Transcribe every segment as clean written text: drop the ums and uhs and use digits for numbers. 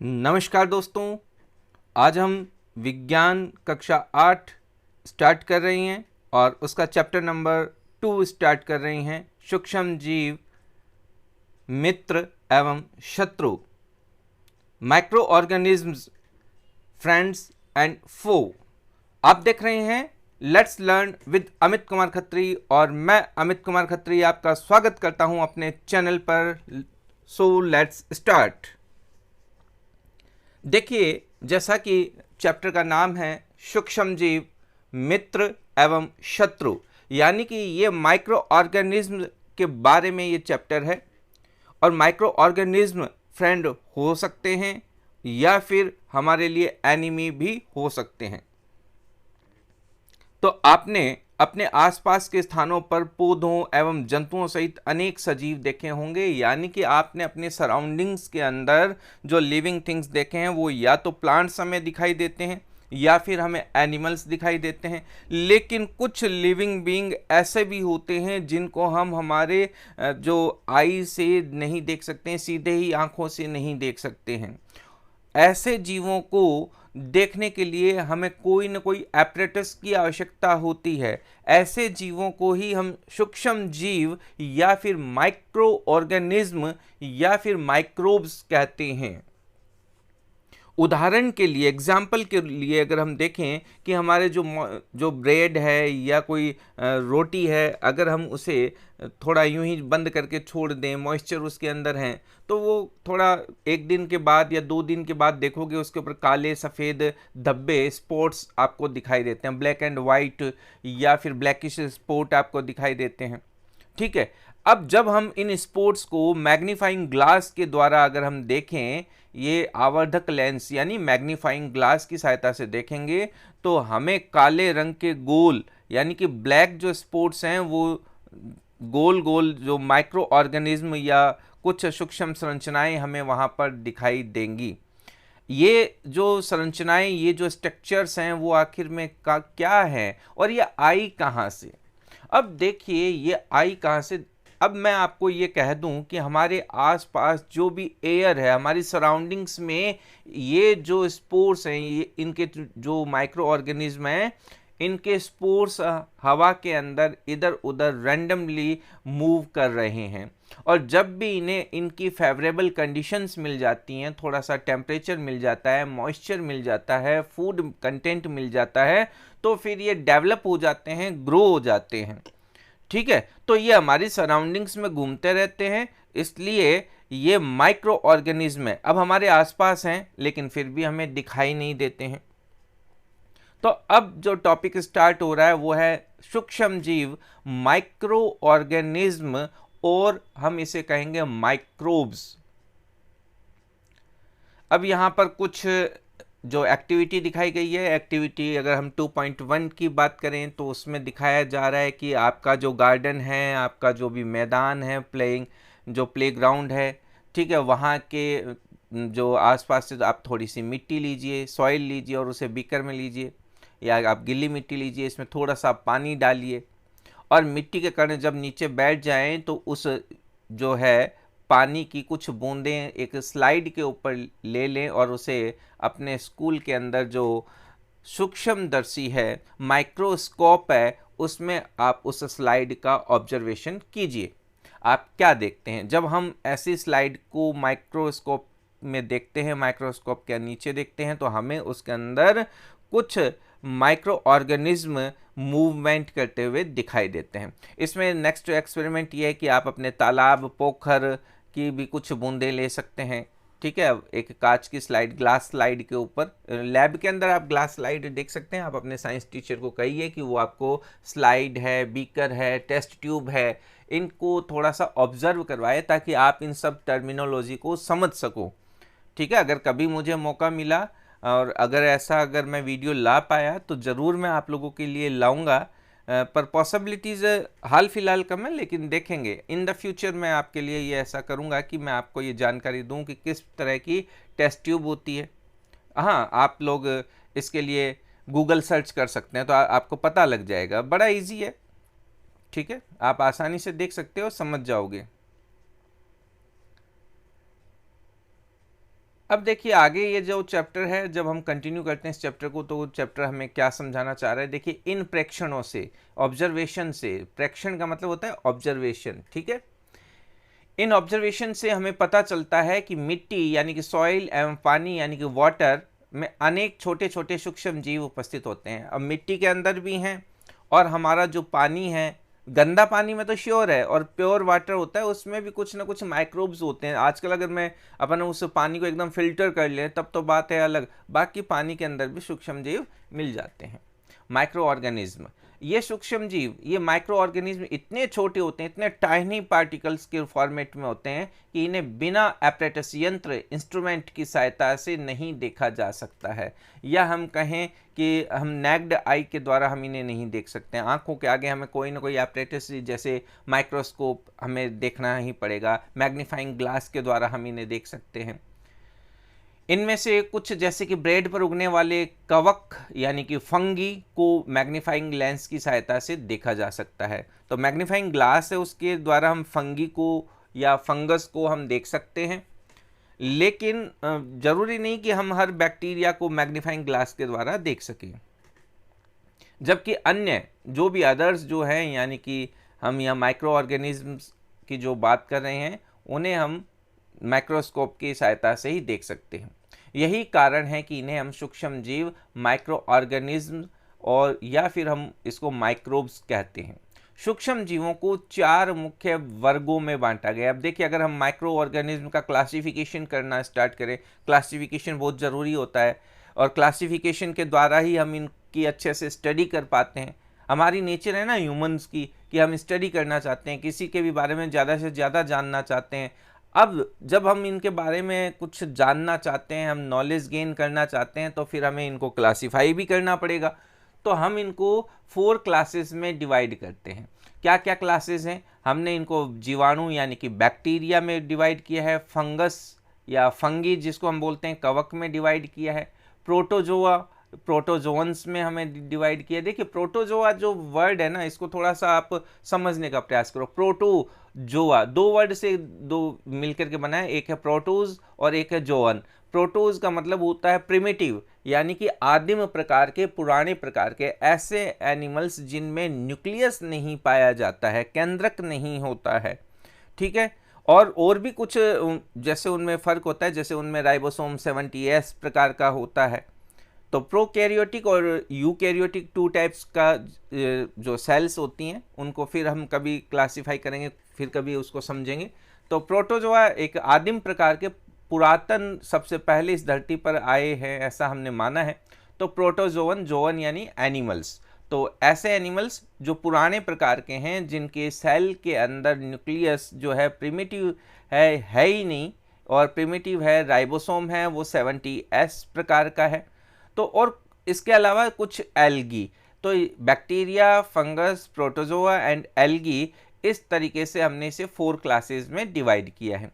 नमस्कार दोस्तों, आज हम विज्ञान कक्षा 8 स्टार्ट कर रहे हैं और उसका चैप्टर नंबर 2 स्टार्ट कर रहे हैं। सूक्ष्म जीव, मित्र एवं शत्रु, माइक्रो ऑर्गेनिज्म्स, फ्रेंड्स एंड फो। आप देख रहे हैं let's learn with Amit Kumar Khatri और मैं अमित कुमार खत्री आपका स्वागत करता हूं अपने चैनल पर। So let's start. देखिए, जैसा कि चैप्टर का नाम है सूक्ष्म जीव, मित्र एवं शत्रु, यानी कि ये माइक्रो ऑर्गेनिज्म के बारे में ये चैप्टर है। और माइक्रो ऑर्गेनिज्म फ्रेंड हो सकते हैं या फिर हमारे लिए एनिमी भी हो सकते हैं। तो आपने अपने आसपास के स्थानों पर पौधों एवं जंतुओं सहित अनेक सजीव देखे होंगे, यानी कि आपने अपने सराउंडिंग्स के अंदर जो लिविंग थिंग्स देखे हैं वो या तो प्लांट्स हमें दिखाई देते हैं या फिर हमें एनिमल्स दिखाई देते हैं। लेकिन कुछ लिविंग बीइंग ऐसे भी होते हैं जिनको हम हमारे जो आई से नहीं देख सकते हैं, सीधे ही आंखों से नहीं देख सकते हैं। ऐसे जीवों को देखने के लिए हमें कोई न कोई एपरेटस की आवश्यकता होती है। ऐसे जीवों को ही हम सूक्ष्म जीव या फिर माइक्रो ऑर्गेनिज्म या फिर माइक्रोब्स कहते हैं। उदाहरण के लिए, एग्जाम्पल के लिए अगर हम देखें कि हमारे जो ब्रेड है या कोई रोटी है, अगर हम उसे थोड़ा यूं ही बंद करके छोड़ दें, मॉइस्चर उसके अंदर है, तो वो थोड़ा एक दिन के बाद या 2 दिन के बाद देखोगे उसके ऊपर काले सफ़ेद धब्बे, स्पॉट्स आपको दिखाई देते हैं, ब्लैक एंड वाइट या फिर ब्लैकिश स्पॉट आपको दिखाई देते हैं। ठीक है। अब जब हम इन स्पॉट्स को मैग्नीफाइंग ग्लास के द्वारा अगर हम देखें, ये आवर्धक लेंस यानी मैग्नीफाइंग ग्लास की सहायता से देखेंगे, तो हमें काले रंग के गोल यानी कि ब्लैक जो स्पॉट्स हैं वो गोल गोल जो माइक्रो ऑर्गेनिज्म या कुछ सूक्ष्म संरचनाएं हमें वहाँ पर दिखाई देंगी। ये जो संरचनाएं, ये जो स्ट्रक्चर्स हैं वो आखिर में क्या है और ये आई कहाँ से। अब देखिए, ये आई कहाँ से। अब मैं आपको ये कह दूं कि हमारे आसपास जो भी एयर है, हमारी सराउंडिंग्स में ये जो स्पोर्स हैं, ये इनके जो माइक्रो ऑर्गेनिज्म हैं, इनके स्पोर्स हवा के अंदर इधर उधर रैंडमली मूव कर रहे हैं। और जब भी इन्हें इनकी फेवरेबल कंडीशंस मिल जाती हैं, थोड़ा सा टेम्परेचर मिल जाता है, मॉइस्चर मिल जाता है, फूड कंटेंट मिल जाता है, तो फिर ये डेवलप हो जाते हैं, ग्रो हो जाते हैं। ठीक है। तो ये हमारी सराउंडिंग्स में घूमते रहते हैं, इसलिए ये माइक्रो ऑर्गेनिज्म है। अब हमारे आसपास हैं लेकिन फिर भी हमें दिखाई नहीं देते हैं। तो अब जो टॉपिक स्टार्ट हो रहा है वो है सूक्ष्म जीव, माइक्रो ऑर्गेनिज्म, और हम इसे कहेंगे माइक्रोब्स। अब यहाँ पर कुछ जो एक्टिविटी दिखाई गई है, एक्टिविटी अगर हम 2.1 की बात करें तो उसमें दिखाया जा रहा है कि आपका जो गार्डन है, आपका जो भी मैदान है, जो प्लेग्राउंड है, ठीक है, वहाँ के जो आसपास से आप थोड़ी सी मिट्टी लीजिए, सॉइल लीजिए और उसे बीकर में लीजिए, या आप गीली मिट्टी लीजिए, इसमें थोड़ा सा पानी डालिए और मिट्टी के कण जब नीचे बैठ जाएं तो उस जो है पानी की कुछ बूंदें एक स्लाइड के ऊपर ले लें और उसे अपने स्कूल के अंदर जो सूक्ष्मदर्शी है, माइक्रोस्कोप है, उसमें आप उस स्लाइड का ऑब्जर्वेशन कीजिए। आप क्या देखते हैं जब हम ऐसी स्लाइड को माइक्रोस्कोप में देखते हैं, माइक्रोस्कोप के नीचे देखते हैं, तो हमें उसके अंदर कुछ माइक्रो ऑर्गेनिज्म मूवमेंट करते हुए दिखाई देते हैं। इसमें नेक्स्ट एक्सपेरिमेंट ये है कि आप अपने तालाब, पोखर की भी कुछ बूंदें ले सकते हैं। ठीक है, एक कांच की स्लाइड, ग्लास स्लाइड के ऊपर, लैब के अंदर आप ग्लास स्लाइड देख सकते हैं। आप अपने साइंस टीचर को कहिए कि वो आपको स्लाइड है, बीकर है, टेस्ट ट्यूब है, इनको थोड़ा सा ऑब्जर्व करवाए ताकि आप इन सब टर्मिनोलॉजी को समझ सको। ठीक है, अगर कभी मुझे मौका मिला और अगर मैं वीडियो ला पाया तो ज़रूर मैं आप लोगों के लिए लाऊंगा, पर पॉसिबिलिटीज़ हाल फिलहाल कम है, लेकिन देखेंगे इन द फ्यूचर मैं आपके लिए ये ऐसा करूंगा कि मैं आपको ये जानकारी दूं कि किस तरह की टेस्ट ट्यूब होती है। हाँ, आप लोग इसके लिए गूगल सर्च कर सकते हैं तो आपको पता लग जाएगा, बड़ा इजी है। ठीक है, आप आसानी से देख सकते हो, समझ जाओगे। अब देखिए आगे ये जो चैप्टर है, जब हम कंटिन्यू करते हैं इस चैप्टर को, तो चैप्टर हमें क्या समझाना चाह रहा है। देखिए इन प्रेक्षणों से, ऑब्जर्वेशन से, प्रेक्षण का मतलब होता है ऑब्जर्वेशन, ठीक है। इन ऑब्जर्वेशन से हमें पता चलता है कि मिट्टी यानी कि सॉइल एवं पानी यानी कि वाटर में अनेक छोटे छोटे सूक्ष्म जीव उपस्थित होते हैं। अब मिट्टी के अंदर भी हैं, और हमारा जो पानी है, गंदा पानी में तो श्योर है, और प्योर वाटर होता है उसमें भी कुछ ना कुछ माइक्रोब्स होते हैं। आजकल अगर मैं अपन उस पानी को एकदम फिल्टर कर लें तब तो बात है अलग, बाकी पानी के अंदर भी सूक्ष्म जीव मिल जाते हैं, माइक्रो ऑर्गेनिज्म। ये सूक्ष्म जीव, ये माइक्रो ऑर्गेनिज्म इतने छोटे होते हैं, इतने टाइनी पार्टिकल्स के फॉर्मेट में होते हैं कि इन्हें बिना एपरेटस, यंत्र, इंस्ट्रूमेंट की सहायता से नहीं देखा जा सकता है, या हम कहें कि हम नेक्ड आई के द्वारा हम इन्हें नहीं देख सकते हैं। आंखों के आगे हमें कोई ना कोई एपरेटस जैसे माइक्रोस्कोप हमें देखना ही पड़ेगा, मैग्नीफाइंग ग्लास के द्वारा हम इन्हें देख सकते हैं। इनमें से कुछ जैसे कि ब्रेड पर उगने वाले कवक यानी कि फंगी को मैग्नीफाइंग लेंस की सहायता से देखा जा सकता है। तो मैग्नीफाइंग ग्लास है, उसके द्वारा हम फंगी को या फंगस को हम देख सकते हैं, लेकिन जरूरी नहीं कि हम हर बैक्टीरिया को मैग्नीफाइंग ग्लास के द्वारा देख सकें। जबकि अन्य जो भी अदर्स जो हैं, यानी कि हम यहाँ माइक्रो ऑर्गेनिज्म्स की जो बात कर रहे हैं, उन्हें हम माइक्रोस्कोप की सहायता से ही देख सकते हैं। यही कारण है कि इन्हें हम सूक्ष्म जीव, माइक्रो ऑर्गेनिज्म और या फिर हम इसको माइक्रोब्स कहते हैं। सूक्ष्म जीवों को 4 मुख्य वर्गों में बांटा गया। अब देखिए अगर हम माइक्रो ऑर्गेनिज्म का क्लासिफिकेशन करना स्टार्ट करें, क्लासिफिकेशन बहुत ज़रूरी होता है, और क्लासिफिकेशन के द्वारा ही हम इनकी अच्छे से स्टडी कर पाते हैं। हमारी नेचर है ना ह्यूमंस की, कि हम स्टडी करना चाहते हैं, किसी के भी बारे में ज़्यादा से ज़्यादा जानना चाहते हैं। अब जब हम इनके बारे में कुछ जानना चाहते हैं, हम नॉलेज गेन करना चाहते हैं, तो फिर हमें इनको क्लासीफाई भी करना पड़ेगा। तो हम इनको 4 क्लासेस में डिवाइड करते हैं। क्या क्या क्लासेस हैं? हमने इनको जीवाणु यानी कि बैक्टीरिया में डिवाइड किया है, फंगस या फंगी जिसको हम बोलते हैं कवक में डिवाइड किया है, प्रोटोजोआ, प्रोटोजोन्स में हमें डिवाइड किया। देखिए प्रोटोजोआ जो वर्ड है ना, इसको थोड़ा सा आप समझने का प्रयास करो। प्रोटोजोआ 2 वर्ड से 2 मिलकर के बना है, एक है प्रोटोज और एक है जोअन। प्रोटोज का मतलब होता है प्रिमिटिव, यानी कि आदिम प्रकार के, पुराने प्रकार के, ऐसे एनिमल्स जिनमें न्यूक्लियस नहीं पाया जाता है, केंद्रक नहीं होता है, ठीक है। और भी कुछ जैसे उनमें फ़र्क होता है, जैसे उनमें राइबोसोम 70S प्रकार का होता है। तो प्रोकैरियोटिक और यूकैरियोटिक 2 टाइप्स का जो सेल्स होती हैं, उनको फिर हम कभी क्लासिफाई करेंगे, फिर कभी उसको समझेंगे। तो प्रोटोजोआ एक आदिम प्रकार के, पुरातन, सबसे पहले इस धरती पर आए हैं ऐसा हमने माना है। तो प्रोटोजोवन, जोवन यानी एनिमल्स, तो ऐसे एनिमल्स जो पुराने प्रकार के हैं, जिनके सेल के अंदर न्यूक्लियस जो है प्रिमिटिव है ही नहीं, और प्रिमिटिव है, राइबोसोम है, वो 70S प्रकार का है। तो और इसके अलावा कुछ एल्गी, तो bacteria, fungus, protozoa and algae, इस तरीके से हमने इसे 4 क्लासेस में डिवाइड किया है।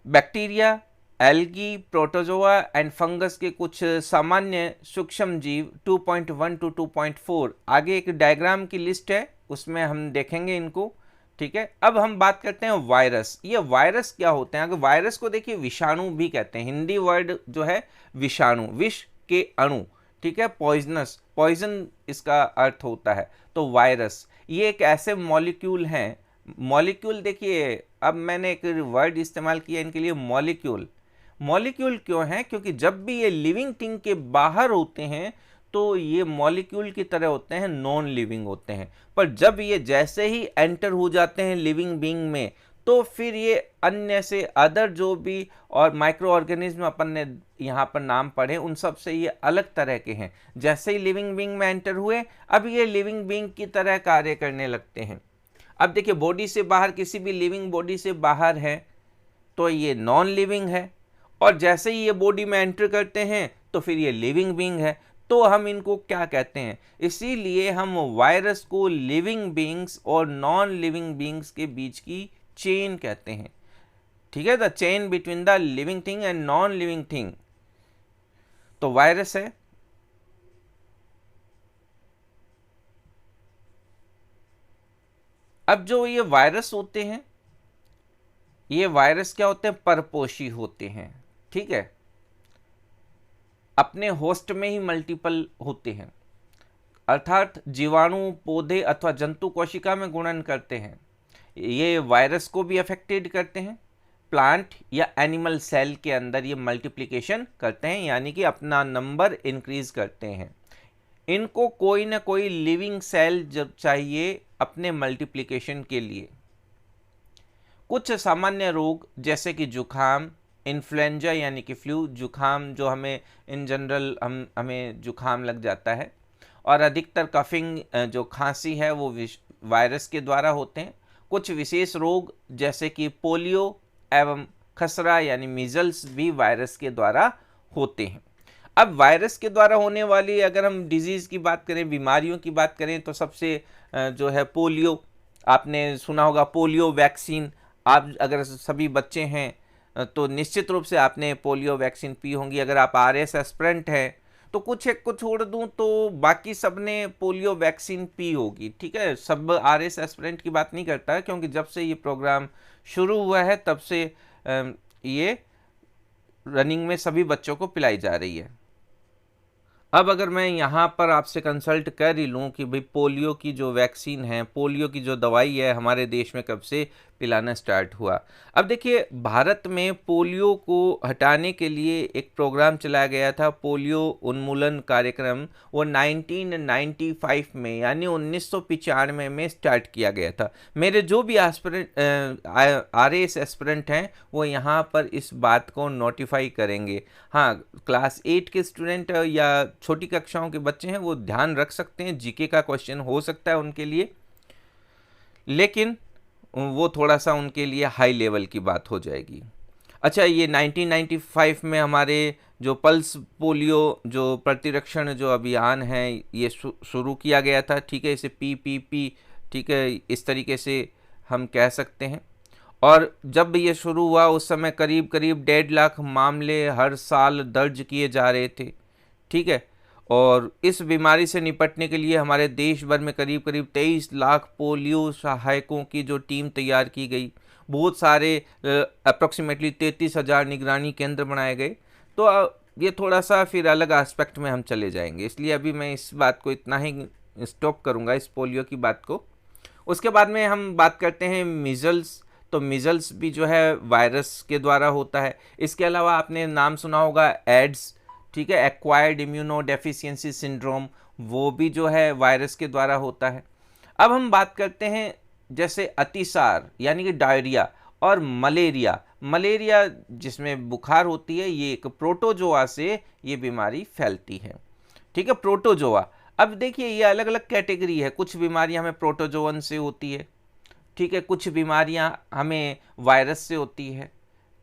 Bacteria, algae, protozoa and fungus के कुछ सामान्य सूक्ष्म जीव 2.1 to 2.4, आगे एक डायग्राम की लिस्ट है, उसमें हम देखेंगे इनको, ठीक है। अब हम बात करते हैं वायरस। ये वायरस क्या होते हैं? अगर वायरस को देखिए विषाणु भी कहते हैं, हिंदी वर्ड जो है विषाणु, विष के अणु, ठीक है, पॉइजनस, पॉइजन इसका अर्थ होता है। तो वायरस ये एक ऐसे मॉलिक्यूल हैं, मॉलिक्यूल देखिए, अब मैंने एक वर्ड इस्तेमाल किया इनके लिए, मॉलिक्यूल। मॉलिक्यूल क्यों है? क्योंकि जब भी ये लिविंग थिंग के बाहर होते हैं तो ये मॉलिक्यूल की तरह होते हैं, नॉन लिविंग होते हैं, पर जब ये जैसे ही एंटर हो जाते हैं लिविंग बीइंग में, तो फिर ये अन्य से, अदर जो भी और माइक्रो ऑर्गेनिज्म अपन ने यहाँ पर नाम पढ़े, उन सब से ये अलग तरह के हैं। जैसे ही लिविंग बीइंग में एंटर हुए, अब ये लिविंग बीइंग की तरह कार्य करने लगते हैं। अब देखिए बॉडी से बाहर, किसी भी लिविंग बॉडी से बाहर है तो ये नॉन लिविंग है, और जैसे ही ये बॉडी में एंटर करते हैं तो फिर ये लिविंग बीइंग है। तो हम इनको क्या कहते हैं? इसीलिए हम वायरस को लिविंग बीइंग्स और नॉन लिविंग बीइंग्स के बीच की चेन कहते हैं, ठीक है, the chain between the living thing and non living thing. तो वायरस है। अब जो ये वायरस होते हैं, ये वायरस क्या होते हैं? परपोषी होते हैं, ठीक है। अपने होस्ट में ही मल्टीपल होते हैं, अर्थात जीवाणु पौधे अथवा जंतु कोशिका में गुणन करते हैं। ये वायरस को भी अफेक्टेड करते हैं, प्लांट या एनिमल सेल के अंदर ये मल्टीप्लिकेशन करते हैं, यानी कि अपना नंबर इंक्रीज करते हैं। इनको कोई ना कोई लिविंग सेल जब चाहिए अपने मल्टीप्लिकेशन के लिए। कुछ सामान्य रोग जैसे कि जुखाम, इन्फ्लुएंजा यानी कि फ्लू, जुखाम जो हमें इन जनरल हमें जुखाम लग जाता है, और अधिकतर कफिंग जो खांसी है वो वायरस के द्वारा होते हैं। कुछ विशेष रोग जैसे कि पोलियो एवं खसरा यानी मीजल्स भी वायरस के द्वारा होते हैं। अब वायरस के द्वारा होने वाली अगर हम डिजीज़ की बात करें, बीमारियों की बात करें, तो सबसे जो है पोलियो, आपने सुना होगा पोलियो वैक्सीन। आप अगर सभी बच्चे हैं तो निश्चित रूप से आपने पोलियो वैक्सीन पी होंगी। अगर आप आरएस एस्पिरेंट हैं तो कुछ एक को छोड़ दूं तो बाकी सब ने पोलियो वैक्सीन पी होगी, ठीक है। सब आरएस एस्पिरेंट की बात नहीं करता, क्योंकि जब से ये प्रोग्राम शुरू हुआ है तब से ये रनिंग में सभी बच्चों को पिलाई जा रही है। अब अगर मैं यहाँ पर आपसे कंसल्ट कर ही लूँ कि भाई पोलियो की जो वैक्सीन है, पोलियो की जो दवाई है, हमारे देश में कब से पिलाना स्टार्ट हुआ। अब देखिए, भारत में पोलियो को हटाने के लिए एक प्रोग्राम चलाया गया था, पोलियो उन्मूलन कार्यक्रम। वो 1995 में यानी 1995 में स्टार्ट किया गया था। मेरे जो भी आरएस एस्पिरेंट हैं वो यहाँ पर इस बात को नोटिफाई करेंगे। हाँ, क्लास 8 के स्टूडेंट या छोटी कक्षाओं के बच्चे हैं वो ध्यान रख सकते हैं, जीके का क्वेश्चन हो सकता है उनके लिए, लेकिन वो थोड़ा सा उनके लिए हाई लेवल की बात हो जाएगी। अच्छा, ये 1995 में हमारे जो पल्स पोलियो जो प्रतिरक्षण जो अभियान है ये शुरू किया गया था, ठीक है। इसे PPP, ठीक है, इस तरीके से हम कह सकते हैं। और जब ये शुरू हुआ उस समय करीब करीब 1.5 लाख मामले हर साल दर्ज किए जा रहे थे, ठीक है। और इस बीमारी से निपटने के लिए हमारे देश भर में करीब करीब 23 लाख पोलियो सहायकों की जो टीम तैयार की गई। बहुत सारे अप्रॉक्सीमेटली 33,000 निगरानी केंद्र बनाए गए। तो ये थोड़ा सा फिर अलग एस्पेक्ट में हम चले जाएंगे, इसलिए अभी मैं इस बात को इतना ही स्टॉप करूंगा, इस पोलियो की बात को। उसके बाद में हम बात करते हैं मीजल्स। तो मीजल्स भी जो है वायरस के द्वारा होता है। इसके अलावा आपने नाम सुना होगा एड्स, ठीक है, एक्वायर्ड इम्यूनो डेफिशिएंसी सिंड्रोम, वो भी जो है वायरस के द्वारा होता है। अब हम बात करते हैं जैसे अतिसार यानी कि डायरिया और मलेरिया। मलेरिया जिसमें बुखार होती है, ये एक प्रोटोजोआ से ये बीमारी फैलती है, ठीक है, प्रोटोजोआ। अब देखिए, ये अलग अलग कैटेगरी है। कुछ बीमारियां हमें प्रोटोजोअन से होती है, ठीक है, कुछ बीमारियां हमें वायरस से होती है,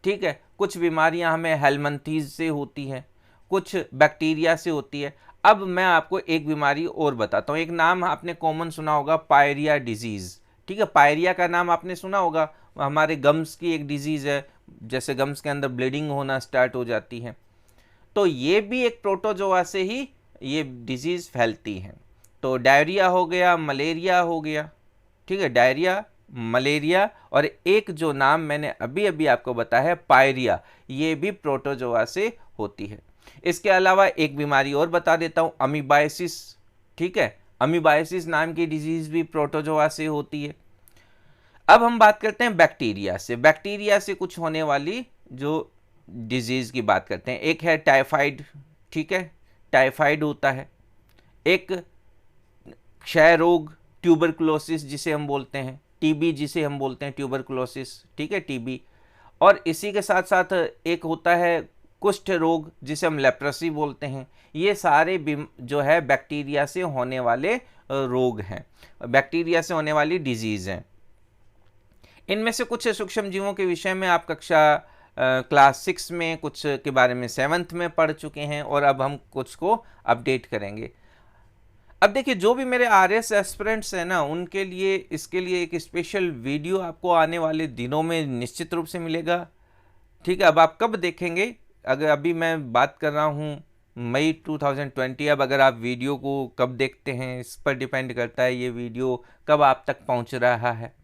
ठीक है, कुछ बीमारियां हमें हेलमिंथीज से होती हैं, कुछ बैक्टीरिया से होती है। अब मैं आपको एक बीमारी और बताता हूँ। एक नाम आपने कॉमन सुना होगा, पायरिया डिजीज़, ठीक है। पायरिया का नाम आपने सुना होगा, हमारे गम्स की एक डिजीज़ है, जैसे गम्स के अंदर ब्लीडिंग होना स्टार्ट हो जाती है। तो ये भी एक प्रोटोजोआ से ही ये डिजीज़ फैलती है। तो डायरिया हो गया, मलेरिया हो गया, ठीक है, डायरिया, मलेरिया, और एक जो नाम मैंने अभी अभी आपको बताया है पायरिया, ये भी प्रोटोजोआ से होती है। इसके अलावा एक बीमारी और बता देता हूँ, अमीबाइसिस, ठीक है, अमीबाइसिस नाम की डिजीज़ भी प्रोटोजोआ से होती है। अब हम बात करते हैं बैक्टीरिया से। बैक्टीरिया से कुछ होने वाली जो डिजीज़ की बात करते हैं। एक है टाइफाइड, ठीक है, टाइफाइड होता है। एक क्षय रोग, ट्यूबरकुलोसिस जिसे हम बोलते हैं, टीबी जिसे हम बोलते हैं ट्यूबरकुलोसिस, ठीक है, टीबी। और इसी के साथ साथ एक होता है कुष्ठ रोग जिसे हम लेप्रेसी बोलते हैं। ये सारे जो है बैक्टीरिया से होने वाले रोग हैं, बैक्टीरिया से होने वाली डिजीज़ हैं। इनमें से कुछ सूक्ष्म जीवों के विषय में आप कक्षा क्लास 6 में कुछ के बारे में 7th में पढ़ चुके हैं, और अब हम कुछ को अपडेट करेंगे। अब देखिए, जो भी मेरे आरएस एस्पिरेंट्स हैं ना, उनके लिए इसके लिए एक स्पेशल वीडियो आपको आने वाले दिनों में निश्चित रूप से मिलेगा, ठीक है। अब आप कब देखेंगे, अगर अभी मैं बात कर रहा हूँ मई 2020, अब अगर आप वीडियो को कब देखते हैं इस पर डिपेंड करता है ये वीडियो कब आप तक पहुँच रहा है।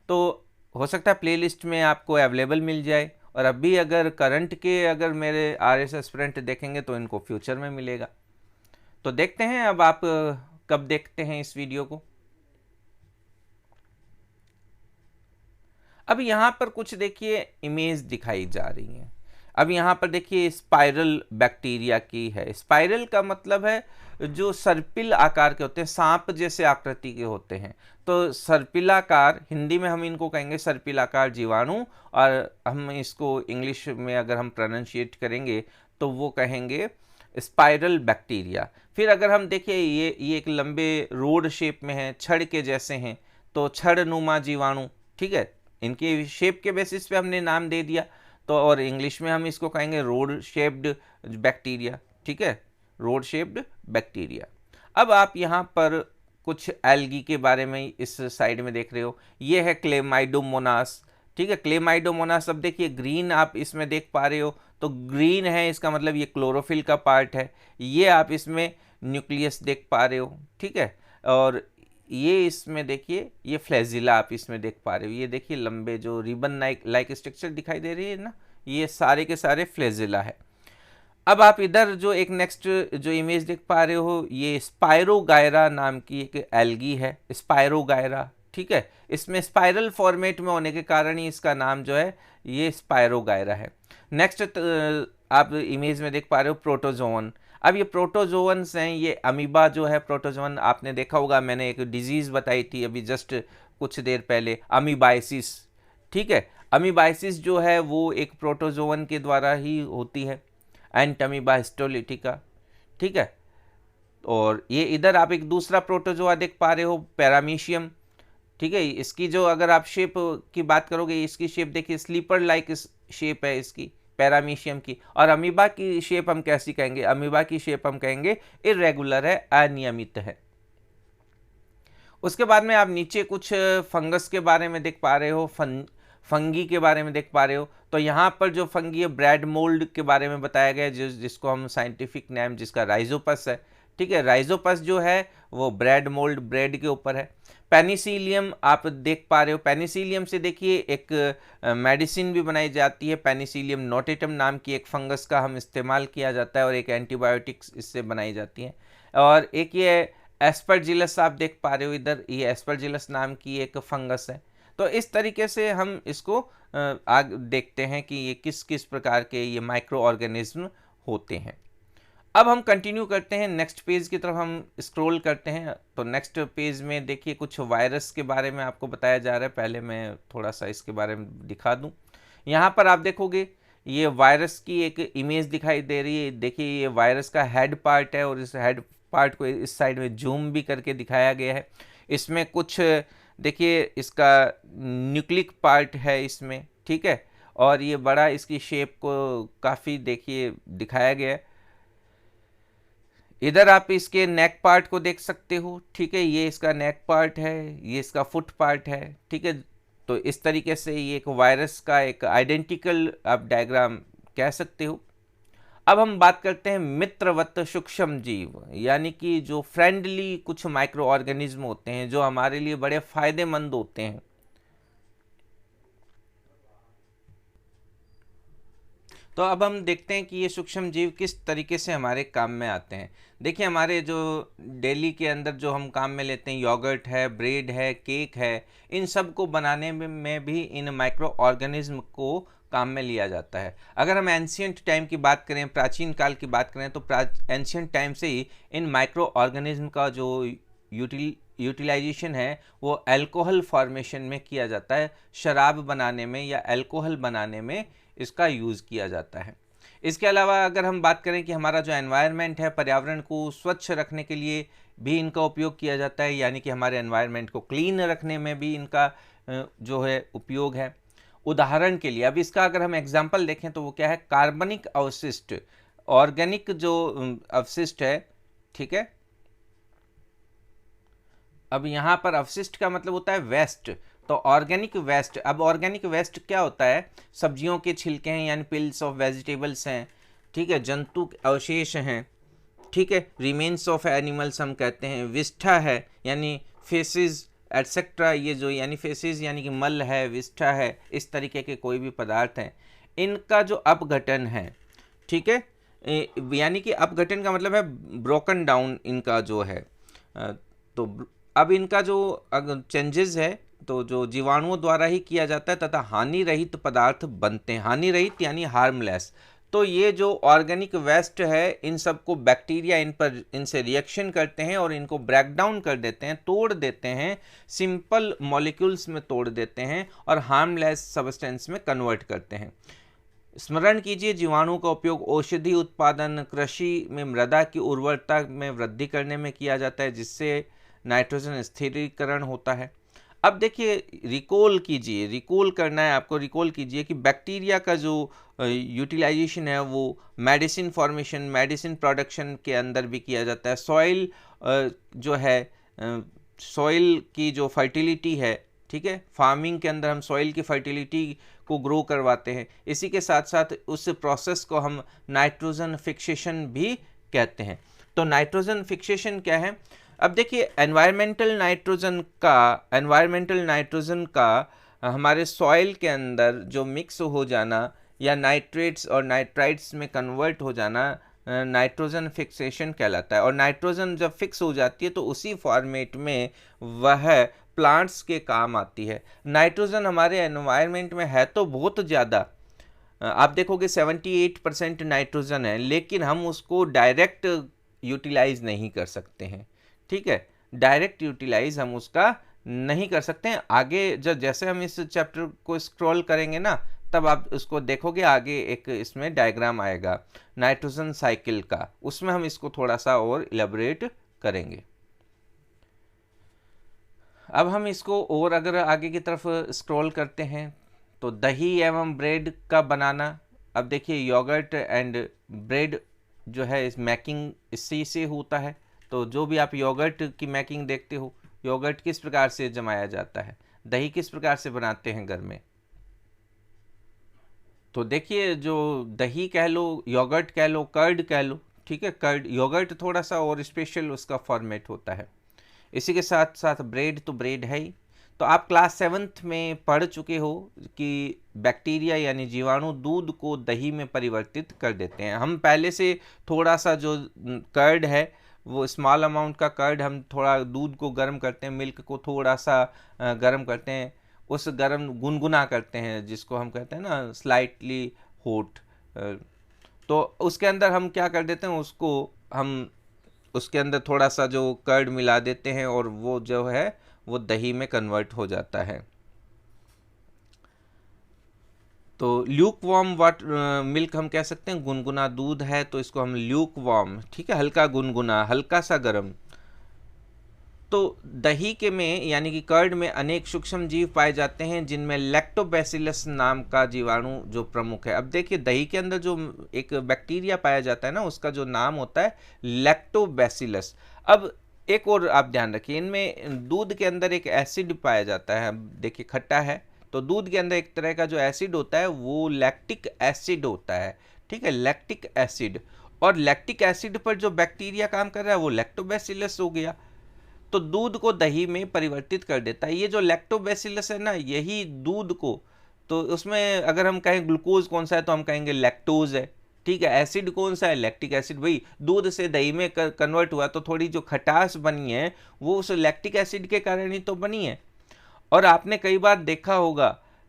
तो हो सकता है प्लेलिस्ट में आपको अवेलेबल मिल जाए, और अभी अगर करंट के अगर मेरे RS एस्पिरेंट देखेंगे तो इनको फ्यूचर में मिलेगा। तो देखते हैं अब आप कब देखते हैं इस वीडियो को। अब यहाँ पर कुछ देखिए इमेज दिखाई जा रही है। अब यहाँ पर देखिए स्पाइरल बैक्टीरिया की है। स्पाइरल का मतलब है जो सर्पिल आकार के होते हैं, सांप जैसे आकृति के होते हैं। तो सर्पिलाकार, हिंदी में हम इनको कहेंगे सर्पिलाकार जीवाणु, और हम इसको इंग्लिश में अगर हम प्रोनाउंशिएट करेंगे तो वो कहेंगे स्पाइरल बैक्टीरिया। फिर अगर हम देखिए ये एक लंबे रोड शेप में है, छड़ के जैसे हैं, तो छड़ नुमा जीवाणु, ठीक है, इनके शेप के बेसिस पे हमने नाम दे दिया। तो और इंग्लिश में हम इसको कहेंगे रोड शेप्ड बैक्टीरिया, ठीक है, रोड शेप्ड बैक्टीरिया। अब आप यहाँ पर कुछ एल्गी के बारे में इस साइड में देख रहे हो, ये है क्लेमाइडोमोनास, ठीक है, क्लेमाइडोमोनास। अब देखिए ग्रीन आप इसमें देख पा रहे हो, तो ग्रीन है इसका मतलब ये क्लोरोफिल का पार्ट है। ये आप इसमें न्यूक्लियस देख पा रहे हो, ठीक है, और ये इसमें देखिए ये फ्लैजिला आप इसमें देख पा रहे हो। ये देखिए लंबे जो रिबन लाइक स्ट्रक्चर दिखाई दे रही है ना, ये सारे के सारे फ्लैजिला है। अब आप इधर जो एक नेक्स्ट जो इमेज देख पा रहे हो, ये स्पायरोगायरा नाम की एक एल्गी है, स्पायरोगायरा, ठीक है। इसमें स्पाइरल फॉर्मेट में होने के कारण ही इसका नाम जो है ये स्पायरोगायरा है। नेक्स्ट आप इमेज में देख पा रहे हो प्रोटोजोवन। अब ये प्रोटोजोवन्स हैं, ये अमीबा जो है प्रोटोजोवन, आपने देखा होगा, मैंने एक डिजीज़ बताई थी अभी जस्ट कुछ देर पहले, अमीबाइसिस, ठीक है। अमीबाइसिस जो है वो एक प्रोटोजोवन के द्वारा ही होती है, एंटमीबा हिस्टोलिटिका, ठीक है। और ये इधर आप एक दूसरा प्रोटोजोआ देख पा रहे हो, पैरामीशियम, ठीक है। इसकी जो अगर आप शेप की बात करोगे, इसकी शेप देखिए स्लीपर लाइक शेप है इसकी, पैरामीशियम की। और अमीबा की शेप हम कैसी कहेंगे, अमीबा की शेप हम कहेंगे इरेगुलर है, अनियमित है। उसके बाद में आप नीचे कुछ फंगस के बारे में देख पा रहे हो, फंगी के बारे में देख पा रहे हो। तो यहाँ पर जो फंगी है ब्रेड मोल्ड के बारे में बताया गया है, जिसको हम साइंटिफिक नेम जिसका राइजोपस है, ठीक है। राइजोपस जो है वो ब्रेड मोल्ड, ब्रेड के ऊपर है। पेनिसिलियम आप देख पा रहे हो, पेनिसिलियम से देखिए एक मेडिसिन भी बनाई जाती है, पेनिसिलियम नोटेटम नाम की एक फंगस का हम इस्तेमाल किया जाता है, और एक एंटीबायोटिक्स इससे बनाई जाती हैं। और एक ये एस्परजिलस आप देख पा रहे हो इधर, ये एस्परजिलस नाम की एक फंगस है। तो इस तरीके से हम इसको आगे देखते हैं कि ये किस किस प्रकार के ये माइक्रो ऑर्गेनिज्म होते हैं। अब हम कंटिन्यू करते हैं, नेक्स्ट पेज की तरफ हम स्क्रॉल करते हैं। तो नेक्स्ट पेज में देखिए कुछ वायरस के बारे में आपको बताया जा रहा है। पहले मैं थोड़ा सा इसके बारे में दिखा दूं। यहाँ पर आप देखोगे ये वायरस की एक इमेज दिखाई दे रही है। देखिए ये वायरस का हेड पार्ट है, और इस हेड पार्ट को इस साइड में जूम भी करके दिखाया गया है। इसमें कुछ देखिए इसका न्यूक्लिक पार्ट है इसमें, ठीक है, और ये बड़ा इसकी शेप को काफ़ी देखिए दिखाया गया है। इधर आप इसके नेक पार्ट को देख सकते हो, ठीक है, ये इसका नेक पार्ट है, ये इसका फुट पार्ट है, ठीक है। तो इस तरीके से ये एक वायरस का एक आइडेंटिकल आप डायग्राम कह सकते हो। अब हम बात करते हैं मित्रवत सूक्ष्म जीव, यानी कि जो फ्रेंडली कुछ माइक्रो ऑर्गेनिज्म होते हैं जो हमारे लिए बड़े फायदेमंद होते हैं। तो अब हम देखते हैं कि ये सूक्ष्म जीव किस तरीके से हमारे काम में आते हैं। देखिए हमारे जो डेली के अंदर जो हम काम में लेते हैं, योगर्ट है, ब्रेड है, केक है, इन सब को बनाने में भी इन माइक्रो ऑर्गेनिज्म को काम में लिया जाता है। अगर हम एंशियंट टाइम की बात करें, प्राचीन काल की बात करें, तो एंशियंट टाइम से ही इन माइक्रो ऑर्गेनिज्म का जो यूटिलाइजेशन है वो अल्कोहल फॉर्मेशन में किया जाता है, शराब बनाने में या अल्कोहल बनाने में इसका यूज़ किया जाता है। इसके अलावा अगर हम बात करें कि हमारा जो एनवायरनमेंट है, पर्यावरण को स्वच्छ रखने के लिए भी इनका उपयोग किया जाता है, यानी कि हमारे एनवायरनमेंट को क्लीन रखने में भी इनका जो है उपयोग है। उदाहरण के लिए अब इसका अगर हम एग्जाम्पल देखें तो वो क्या है, कार्बनिक अवशिष्ट, ऑर्गेनिक जो अवशिष्ट है, ठीक है। अब यहाँ पर अवशिष्ट का मतलब होता है वेस्ट, तो ऑर्गेनिक वेस्ट। अब ऑर्गेनिक वेस्ट क्या होता है, सब्जियों के छिलके हैं यानी पिल्स ऑफ वेजिटेबल्स हैं, ठीक है, जंतु अवशेष हैं, ठीक है, रिमेन्स ऑफ एनिमल्स हम कहते हैं, विष्ठा है यानी फेसिस एटसेट्रा, ये जो यानी फेसिस यानी कि मल है, विष्ठा है, इस तरीके के कोई भी पदार्थ हैं। इनका जो अपघटन है, ठीक है, यानी कि अपघटन का मतलब है ब्रोकन डाउन इनका जो है। तो अब इनका जो चेंजेस है तो जो जीवाणुओं द्वारा ही किया जाता है तथा हानि रहित पदार्थ बनते हैं। हानि रहित यानी हार्मलेस। तो ये जो ऑर्गेनिक वेस्ट है इन सबको बैक्टीरिया इनसे रिएक्शन करते हैं और इनको ब्रेक डाउन कर देते हैं, तोड़ देते हैं, सिंपल मॉलिक्यूल्स में तोड़ देते हैं और हार्मलेस सब्सटेंस में कन्वर्ट करते हैं। स्मरण कीजिए, जीवाणु का उपयोग औषधि उत्पादन, कृषि में मृदा की उर्वरता में वृद्धि करने में किया जाता है, जिससे नाइट्रोजन स्थिरीकरण होता है। अब देखिए, रिकॉल करना है आपको। रिकॉल कीजिए कि बैक्टीरिया का जो यूटिलाइजेशन है वो मेडिसिन फॉर्मेशन, मेडिसिन प्रोडक्शन के अंदर भी किया जाता है। सॉइल जो है, सॉइल की जो फर्टिलिटी है, ठीक है, फार्मिंग के अंदर हम सॉइल की फर्टिलिटी को ग्रो करवाते हैं। इसी के साथ साथ उस प्रोसेस को हम नाइट्रोजन फिक्सेशन भी कहते हैं। तो नाइट्रोजन फिक्सेशन क्या है? अब देखिए, एनवायरमेंटल नाइट्रोजन का हमारे सॉइल के अंदर जो मिक्स हो जाना या नाइट्रेट्स और नाइट्राइट्स में कन्वर्ट हो जाना नाइट्रोजन फिक्सेशन कहलाता है। और नाइट्रोजन जब फिक्स हो जाती है तो उसी फॉर्मेट में वह प्लांट्स के काम आती है। नाइट्रोजन हमारे एनवायरनमेंट में है तो बहुत ज़्यादा, आप देखोगे 78% नाइट्रोजन है, लेकिन हम उसको डायरेक्ट यूटिलाइज नहीं कर सकते हैं। ठीक है, डायरेक्ट यूटिलाइज हम उसका नहीं कर सकते हैं। आगे जैसे हम इस चैप्टर को स्क्रॉल करेंगे ना, तब आप उसको देखोगे, आगे एक इसमें डायग्राम आएगा नाइट्रोजन साइकिल का, उसमें हम इसको थोड़ा सा और इलेबोरेट करेंगे। अब हम इसको और अगर आगे की तरफ स्क्रॉल करते हैं तो दही एवं ब्रेड का बनाना। अब देखिए, योगर्ट एंड ब्रेड जो है इस मैकिंग इसी से होता है। तो जो भी आप योगर्ट की मैकिंग देखते हो, योगर्ट किस प्रकार से जमाया जाता है, दही किस प्रकार से बनाते हैं घर में। तो देखिए, जो दही कह लो, योगर्ट कह लो, कर्ड कह लो, ठीक है, कर्ड, योगर्ट थोड़ा सा और स्पेशल उसका फॉर्मेट होता है। इसी के साथ साथ ब्रेड तो ब्रेड है ही। तो आप क्लास 7th में पढ़ चुके हो कि बैक्टीरिया यानी जीवाणु दूध को दही में परिवर्तित कर देते हैं। हम पहले से थोड़ा सा जो कर्ड है, वो स्मॉल अमाउंट का कर्ड, हम थोड़ा दूध को गर्म करते हैं, मिल्क को थोड़ा सा गर्म करते हैं, उस गर्म गुनगुना करते हैं, जिसको हम कहते हैं ना स्लाइटली हॉट। तो उसके अंदर हम क्या कर देते हैं, हम उसके अंदर थोड़ा सा जो कर्ड मिला देते हैं और वो जो है वो दही में कन्वर्ट हो जाता है। तो ल्यूक वार्म मिल्क हम कह सकते हैं, गुनगुना दूध है तो इसको हम ल्यूक वार्म, ठीक है, हल्का गुनगुना, हल्का सा गर्म। तो दही के में यानी कि कर्ड में अनेक सूक्ष्म जीव पाए जाते हैं, जिनमें लैक्टोबैसिलस नाम का जीवाणु जो प्रमुख है। अब देखिए, दही के अंदर जो एक बैक्टीरिया पाया जाता है ना, उसका जो नाम होता है लैक्टोबैसिलस। अब एक और आप ध्यान रखिए, इनमें दूध के अंदर एक एसिड पाया जाता है। देखिए, खट्टा है तो दूध के अंदर एक तरह का जो एसिड होता है वो लैक्टिक एसिड होता है, ठीक है, लैक्टिक एसिड। और लैक्टिक एसिड पर जो बैक्टीरिया काम कर रहा है वो लैक्टोबैसिलस हो गया, तो दूध को दही में परिवर्तित कर देता है। ये जो लैक्टोबैसिलस है ना, यही दूध को, तो उसमें अगर हम कहें ग्लूकोज कौन सा है तो हम कहेंगे लैक्टोज है, ठीक है। एसिड कौन सा है? Lactic acid. भाई, दूध से दही में कन्वर्ट हुआ तो थोड़ी जो खटास बनी है वो उस लैक्टिक एसिड के कारण ही तो बनी है। और आपने कई बार देखा होगा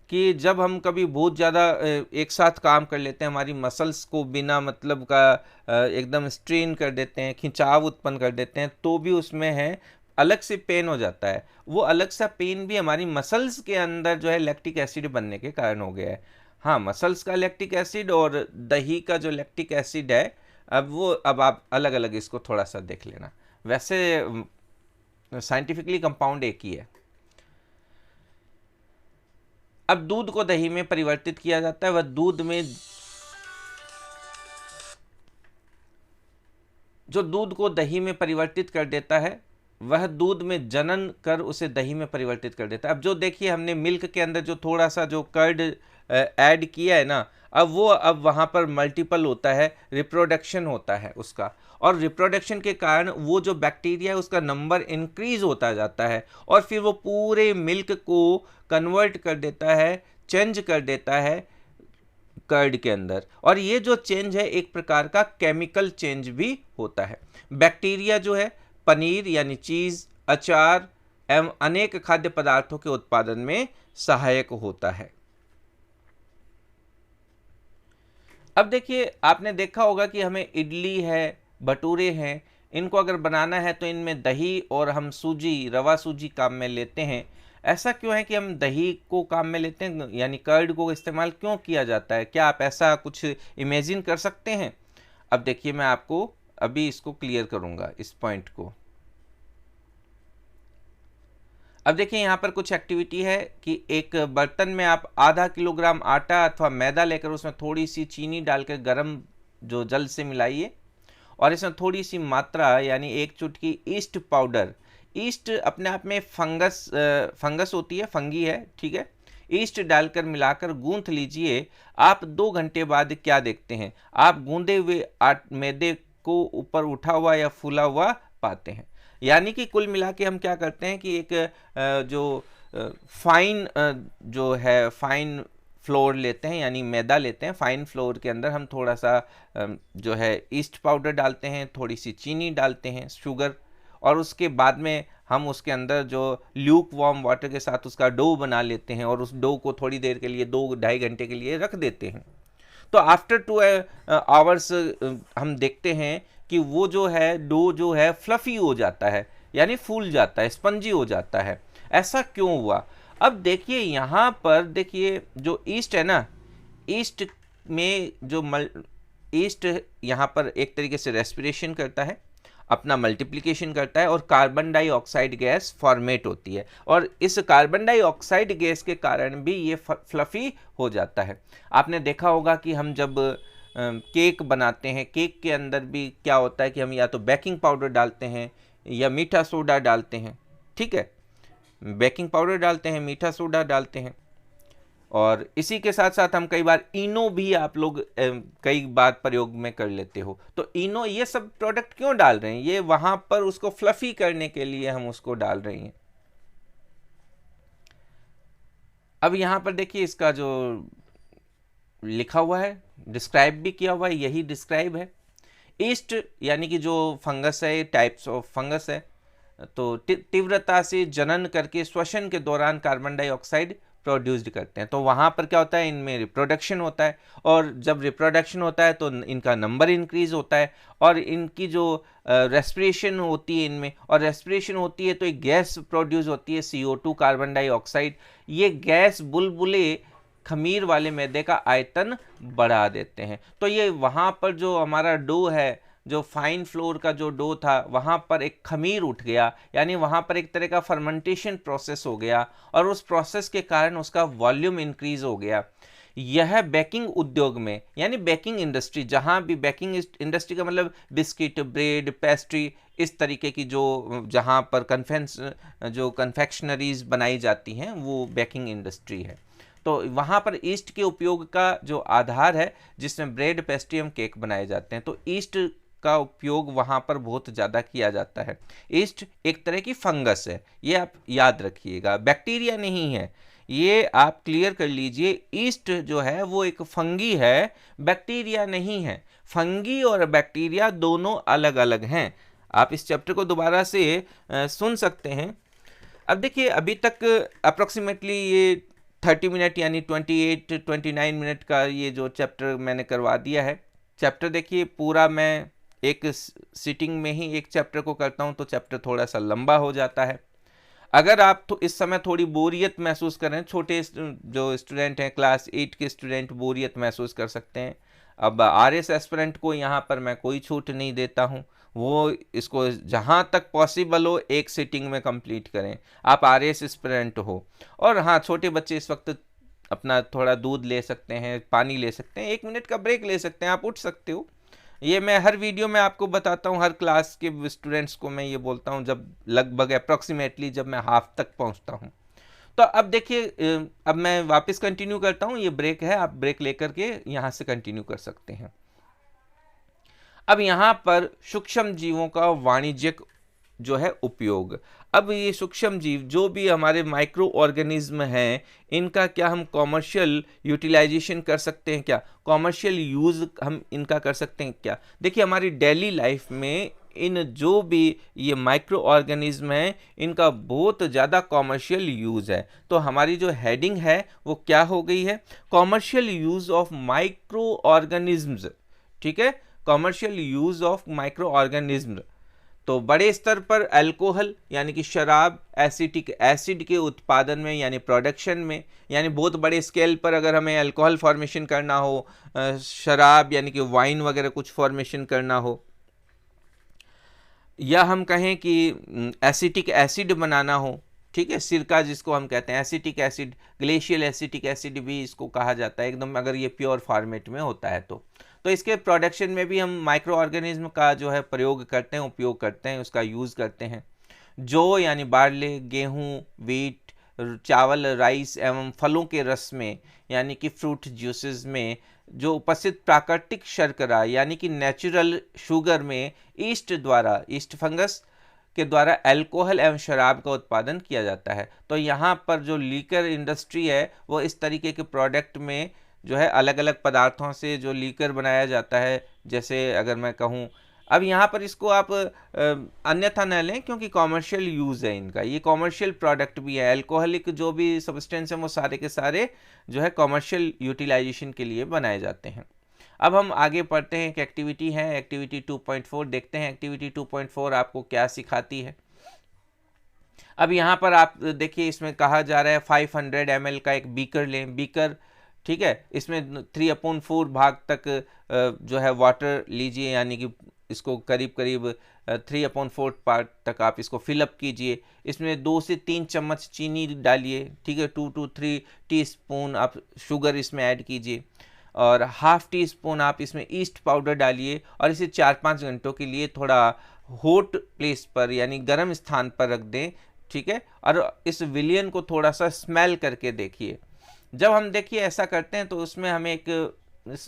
कि जब हम कभी बहुत ज़्यादा एक साथ काम कर लेते हैं, हमारी मसल्स को बिना मतलब का एकदम स्ट्रेन कर देते हैं, खिंचाव उत्पन्न कर देते हैं, तो भी उसमें है अलग से पेन हो जाता है। वो अलग सा पेन भी हमारी मसल्स के अंदर जो है लैक्टिक एसिड बनने के कारण हो गया है। हाँ, मसल्स का लैक्टिक एसिड और दही का जो लैक्टिक एसिड है, अब आप अलग अलग इसको थोड़ा सा देख लेना। वैसे साइंटिफिकली कंपाउंड एक ही है। अब दूध को दही में परिवर्तित किया जाता है। वह दूध में जो दूध को दही में परिवर्तित कर देता है, वह दूध में जनन कर उसे दही में परिवर्तित कर देता है। अब जो देखिए, हमने मिल्क के अंदर जो थोड़ा सा जो कर्ड ऐड किया है ना, अब वहाँ पर मल्टीपल होता है, रिप्रोडक्शन होता है उसका, और रिप्रोडक्शन के कारण वो जो बैक्टीरिया है उसका नंबर इंक्रीज होता जाता है, और फिर वो पूरे मिल्क को कन्वर्ट कर देता है, चेंज कर देता है कर्ड के अंदर। और ये जो चेंज है एक प्रकार का केमिकल चेंज भी होता है। बैक्टीरिया जो है पनीर यानी चीज़, अचार एवं अनेक खाद्य पदार्थों के उत्पादन में सहायक होता है। अब देखिए, आपने देखा होगा कि हमें इडली है, भटूरे हैं, इनको अगर बनाना है तो इनमें दही और हम सूजी, रवा सूजी काम में लेते हैं। ऐसा क्यों है कि हम दही को काम में लेते हैं, यानी कर्ड को इस्तेमाल क्यों किया जाता है? क्या आप ऐसा कुछ इमेजिन कर सकते हैं? अब देखिए, मैं आपको अभी इसको क्लियर करूंगा, इस पॉइंट को। अब देखिए, यहाँ पर कुछ एक्टिविटी है कि एक बर्तन में आप आधा किलोग्राम आटा अथवा मैदा लेकर उसमें थोड़ी सी चीनी डालकर गर्म जो जल से मिलाइए और इसमें थोड़ी सी मात्रा यानी 1 चुटकी ईस्ट पाउडर। ईस्ट अपने आप में फंगस होती है, फंगी है, ठीक है। ईस्ट डालकर मिलाकर गूंथ लीजिए। आप 2 घंटे बाद क्या देखते हैं? आप गूंदे हुए मैदे को ऊपर उठा हुआ या फूला हुआ पाते हैं। यानी कि कुल मिला के हम क्या करते हैं कि एक जो फाइन फ्लोर लेते हैं, यानी मैदा लेते हैं। फाइन फ्लोर के अंदर हम थोड़ा सा जो है ईस्ट पाउडर डालते हैं, थोड़ी सी चीनी डालते हैं, शुगर, और उसके बाद में हम उसके अंदर जो ल्यूक वार्म वाटर के साथ उसका डो बना लेते हैं और उस डो को थोड़ी देर के लिए 2-2.5 घंटे के लिए रख देते हैं। तो आफ्टर 2 आवर्स हम देखते हैं कि वो जो है डो जो है फ्लफी हो जाता है, यानी फूल जाता है, स्पंजी हो जाता है। ऐसा क्यों हुआ? अब देखिए, यहाँ पर देखिए जो ईस्ट है ना, ईस्ट में जो ईस्ट यहाँ पर एक तरीके से रेस्पिरेशन करता है, अपना मल्टीप्लिकेशन करता है और कार्बन डाइऑक्साइड गैस फॉर्मेट होती है, और इस कार्बन डाइऑक्साइड गैस के कारण भी ये फ्लफी हो जाता है। आपने देखा होगा कि हम जब केक बनाते हैं, केक के अंदर भी क्या होता है कि हम या तो बेकिंग पाउडर डालते हैं या मीठा सोडा डालते हैं, ठीक है। बेकिंग पाउडर डालते हैं, मीठा सोडा डालते हैं, और इसी के साथ साथ हम कई बार इनो भी आप लोग कई बार प्रयोग में कर लेते हो। तो इनो, ये सब प्रोडक्ट क्यों डाल रहे हैं? ये वहां पर उसको फ्लफी करने के लिए हम उसको डाल रहे हैं। अब यहां पर देखिए, इसका जो लिखा हुआ है, डिस्क्राइब भी किया हुआ है, यही डिस्क्राइब है। ईस्ट यानी कि जो फंगस है, टाइप्स ऑफ फंगस है, तो तीव्रता से जनन करके श्वसन के दौरान कार्बन डाइऑक्साइड प्रोड्यूस्ड करते हैं। तो वहाँ पर क्या होता है, इनमें रिप्रोडक्शन होता है, और जब रिप्रोडक्शन होता है तो इनका नंबर इंक्रीज होता है, और इनकी जो रेस्पिरेशन होती है इनमें, और रेस्पिरेशन होती है तो एक गैस प्रोड्यूस होती है, CO2, कार्बन डाइऑक्साइड। ये गैस बुलबुले खमीर वाले मैदे का आयतन बढ़ा देते हैं। तो ये वहाँ पर जो हमारा डो है, जो फाइन फ्लोर का जो डो था, वहाँ पर एक खमीर उठ गया, यानी वहाँ पर एक तरह का फर्मेंटेशन प्रोसेस हो गया, और उस प्रोसेस के कारण उसका वॉल्यूम इंक्रीज हो गया। यह बेकिंग उद्योग में, यानी बेकिंग इंडस्ट्री, जहाँ भी बेकिंग इंडस्ट्री का मतलब बिस्किट, ब्रेड, पेस्ट्री, इस तरीके की जो जहाँ पर कन्फेक्शनरीज बनाई जाती हैं, वो बेकिंग इंडस्ट्री है। तो वहाँ पर ईस्ट के उपयोग का जो आधार है, जिसमें ब्रेड, पेस्ट्री एवं केक बनाए जाते हैं, तो ईस्ट का उपयोग वहाँ पर बहुत ज़्यादा किया जाता है। ईस्ट एक तरह की फंगस है, ये आप याद रखिएगा, बैक्टीरिया नहीं है, ये आप क्लियर कर लीजिए। ईस्ट जो है वो एक फंगी है, बैक्टीरिया नहीं है। फंगी और बैक्टीरिया दोनों अलग अलग हैं। आप इस चैप्टर को दोबारा से सुन सकते हैं। अब देखिए, अभी तक अप्रोक्सीमेटली ये 30 मिनट यानी 28-29 मिनट का ये जो चैप्टर मैंने करवा दिया है। चैप्टर देखिए पूरा मैं एक सिटिंग में ही एक चैप्टर को करता हूँ, तो चैप्टर थोड़ा सा लंबा हो जाता है। अगर आप तो इस समय थोड़ी बोरियत महसूस कर रहे हैं, छोटे जो स्टूडेंट हैं, क्लास 8 के स्टूडेंट बोरियत महसूस कर सकते हैं। अब RS एस्पिरेंट को यहाँ पर मैं कोई छूट नहीं देता हूँ, वो इसको जहाँ तक पॉसिबल हो एक सिटिंग में कंप्लीट करें। आप RS एस्पिरेंट हो, और हाँ, छोटे बच्चे इस वक्त अपना थोड़ा दूध ले सकते हैं, पानी ले सकते हैं, 1 मिनट का ब्रेक ले सकते हैं, आप उठ सकते हो। ये मैं हर वीडियो में आपको बताता हूँ, हर क्लास के स्टूडेंट्स को मैं ये बोलता हूँ जब लगभग अप्रॉक्सीमेटली जब मैं हाफ तक पहुँचता हूँ। तो अब देखिए, अब मैं वापस कंटिन्यू करता हूँ, ये ब्रेक है, आप ब्रेक लेकर के यहाँ से कंटिन्यू कर सकते हैं। अब यहाँ पर सूक्ष्म जीवों का वाणिज्यिक जो है उपयोग। अब ये सूक्ष्म जीव जो भी हमारे माइक्रो ऑर्गेनिज्म हैं, इनका क्या हम कॉमर्शियल यूटिलाइजेशन कर सकते हैं क्या, कॉमर्शियल यूज़ हम इनका कर सकते हैं क्या? देखिए हमारी डेली लाइफ में इन जो भी ये माइक्रो ऑर्गेनिज्म हैं, इनका बहुत ज़्यादा कॉमर्शियल यूज़ है। तो हमारी जो हेडिंग है वो क्या हो गई है, commercial use of micro organisms. ठीक है, commercial use of micro organism. तो बड़े स्तर पर अल्कोहल यानी कि शराब, एसिटिक एसिड के उत्पादन में यानी प्रोडक्शन में, यानी बहुत बड़े स्केल पर अगर हमें अल्कोहल फॉर्मेशन करना हो, शराब यानी कि वाइन वगैरह कुछ फॉर्मेशन करना हो, या हम कहें कि एसिटिक एसिड बनाना हो, ठीक है, सिरका जिसको हम कहते हैं acetic acid, glacial acetic acid भी इसको कहा जाता है एकदम, अगर ये प्योर फॉर्मेट में होता है तो इसके प्रोडक्शन में भी हम माइक्रो ऑर्गेनिज्म का जो है प्रयोग करते हैं, उपयोग करते हैं, उसका यूज़ करते हैं। जौ यानी बार्ले, गेहूँ, वीट, चावल, राइस एवं फलों के रस में यानी कि फ्रूट जूसेस में जो उपस्थित प्राकृतिक शर्करा यानी कि नेचुरल शुगर में ईस्ट द्वारा, ईस्ट फंगस के द्वारा अल्कोहल एवं शराब का उत्पादन किया जाता है। तो यहाँ पर जो लीकर इंडस्ट्री है वो इस तरीके के प्रोडक्ट में जो है अलग अलग पदार्थों से जो लीकर बनाया जाता है, जैसे अगर मैं कहूँ, अब यहाँ पर इसको आप अन्यथा न लें क्योंकि कॉमर्शियल यूज़ है इनका, ये कॉमर्शियल प्रोडक्ट भी है, अल्कोहलिक जो भी सब्सटेंस हैं वो सारे के सारे जो है कॉमर्शियल यूटिलाइजेशन के लिए बनाए जाते हैं। अब हम आगे पढ़ते हैं, एक एक्टिविटी है, एक्टिविटी 2.4 देखते हैं, एक्टिविटी 2.4 आपको क्या सिखाती है। अब यहाँ पर आप देखिए इसमें कहा जा रहा है 500 ml का एक बीकर लें, बीकर, ठीक है, इसमें 3/4 भाग तक जो है वाटर लीजिए, यानी कि इसको करीब करीब 3/4 पार्ट तक आप इसको फिलअप कीजिए। इसमें 2 से 3 चम्मच चीनी डालिए, ठीक है, 2 to 3 टीस्पून आप शुगर इसमें ऐड कीजिए, और ½ टीस्पून आप इसमें ईस्ट पाउडर डालिए, और इसे 4-5 घंटों के लिए थोड़ा हॉट प्लेस पर यानी गर्म स्थान पर रख दें, ठीक है, और इस विलियन को थोड़ा सा स्मेल करके देखिए। जब हम देखिए ऐसा करते हैं तो उसमें हमें एक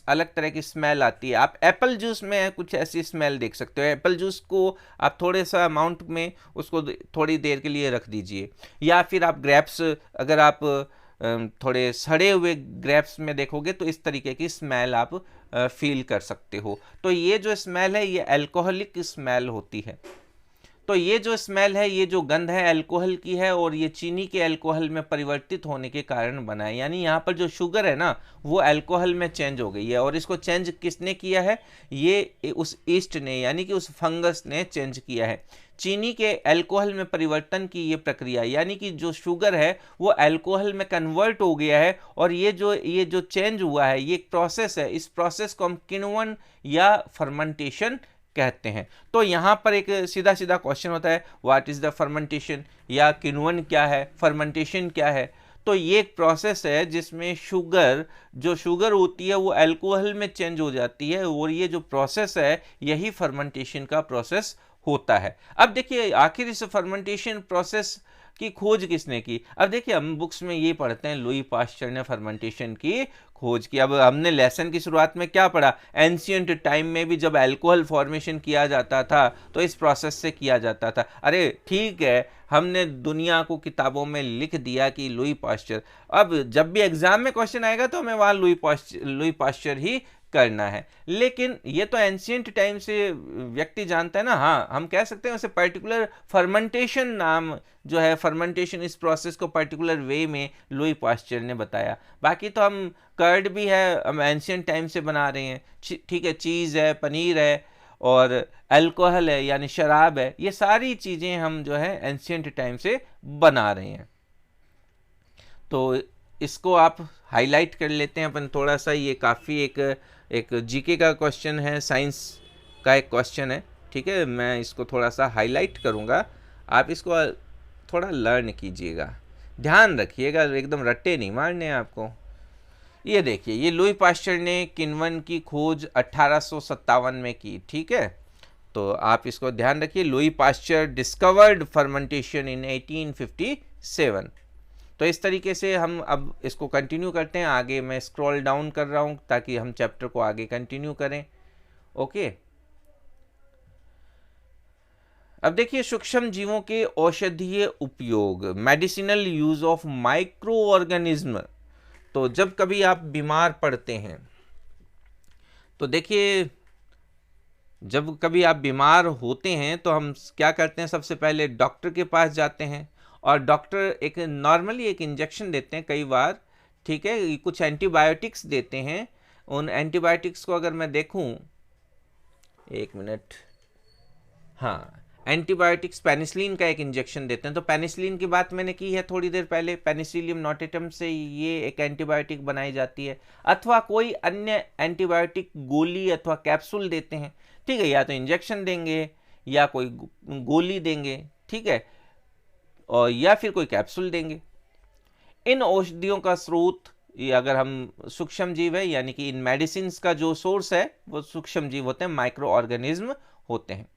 अलग तरह की स्मेल आती है। आप एप्पल जूस में कुछ ऐसी स्मेल देख सकते हो। एप्पल जूस को आप थोड़े सा अमाउंट में उसको थोड़ी देर के लिए रख दीजिए, या फिर आप ग्रेप्स, अगर आप थोड़े सड़े हुए ग्रेप्स में देखोगे तो इस तरीके की स्मेल आप फील कर सकते हो। तो ये जो स्मेल है ये अल्कोहलिक स्मेल होती है। तो ये जो स्मेल है, ये जो गंध है अल्कोहल की है, और ये चीनी के अल्कोहल में परिवर्तित होने के कारण बना है। यानी यहाँ पर जो शुगर है ना वो अल्कोहल में चेंज हो गई है, और इसको चेंज किसने किया है, ये उस ईस्ट ने यानी कि उस फंगस ने चेंज किया है। चीनी के अल्कोहल में परिवर्तन की ये प्रक्रिया, यानी कि जो शुगर है वो अल्कोहल में कन्वर्ट हो गया है, और ये जो चेंज हुआ है ये एक प्रोसेस है। इस प्रोसेस को हम किण्वन या फर्मेंटेशन कहते हैं। तो यहाँ पर एक सीधा सीधा क्वेश्चन होता है, व्हाट इज़ द फर्मेंटेशन, या किण्वन क्या है, फर्मेंटेशन क्या है। तो ये एक प्रोसेस है जिसमें जो शुगर होती है वो अल्कोहल में चेंज हो जाती है, और ये जो प्रोसेस है यही फर्मेंटेशन का प्रोसेस होता है। अब देखिए आखिर इस फर्मेंटेशन प्रोसेस की खोज किसने की। अब देखिए हम बुक्स में ये पढ़ते हैं लुई पास्चर ने फर्मेंटेशन की खोज की। अब हमने लेसन की शुरुआत में क्या पढ़ा, एंशियंट टाइम में भी जब अल्कोहल फॉर्मेशन किया जाता था तो इस प्रोसेस से किया जाता था। अरे ठीक है, हमने दुनिया को किताबों में लिख दिया कि लुई पास्चर, अब जब भी एग्जाम में क्वेश्चन आएगा तो हमें वहाँ लुई पास्चर ही करना है। लेकिन ये तो एंशियंट टाइम से व्यक्ति जानता है ना। हाँ, हम कह सकते हैं उसे पर्टिकुलर फर्मेंटेशन नाम जो है, फर्मेंटेशन इस प्रोसेस को पर्टिकुलर वे में लुई पास्चर ने बताया। बाकी तो हम कर्ड भी है, हम एंशियंट टाइम से बना रहे हैं, ठीक है, चीज़ है, पनीर है, और अल्कोहल है यानी शराब है, ये सारी चीज़ें हम जो है एंशियंट टाइम से बना रहे हैं। तो इसको आप हाईलाइट कर लेते हैं अपन थोड़ा सा। ये काफ़ी एक जीके का क्वेश्चन है, साइंस का एक क्वेश्चन है, ठीक है, मैं इसको थोड़ा सा हाईलाइट करूँगा, आप इसको थोड़ा लर्न कीजिएगा, ध्यान रखिएगा, एकदम रट्टे नहीं मारने आपको। ये देखिए, ये लुई पास्चर ने किण्वन की खोज 1857 में की, ठीक है, तो आप इसको ध्यान रखिए। लुई पास्चर डिस्कवर्ड फर्मेंटेशन इन 1857। तो इस तरीके से हम अब इसको कंटिन्यू करते हैं। आगे मैं स्क्रॉल डाउन कर रहा हूँ ताकि हम चैप्टर को आगे कंटिन्यू करें। ओके, अब देखिए सूक्ष्म जीवों के औषधीय उपयोग, medicinal use of micro organism. तो जब कभी आप बीमार पड़ते हैं तो देखिए, जब कभी आप बीमार होते हैं तो हम क्या करते हैं, सबसे पहले डॉक्टर के पास जाते हैं और डॉक्टर एक नॉर्मली एक इंजेक्शन देते हैं कई बार, ठीक है, कुछ एंटीबायोटिक्स देते हैं। उन एंटीबायोटिक्स को अगर मैं देखूं, एक मिनट, हाँ, एंटीबायोटिक्स पेनिसिलिन का एक इंजेक्शन देते हैं। तो पेनिसिलिन की बात मैंने की है थोड़ी देर पहले, पेनिसिलियम नोटेटम से ये एक एंटीबायोटिक बनाई जाती है। अथवा कोई अन्य एंटीबायोटिक गोली अथवा कैप्सूल देते हैं, ठीक है, या तो इंजेक्शन देंगे या कोई गोली देंगे, ठीक है, और या फिर कोई कैप्सूल देंगे। इन औषधियों का स्रोत, ये अगर हम सूक्ष्म जीव है, यानी कि इन मेडिसिन का जो सोर्स है वो सूक्ष्म जीव होते हैं, माइक्रो ऑर्गेनिज्म होते हैं।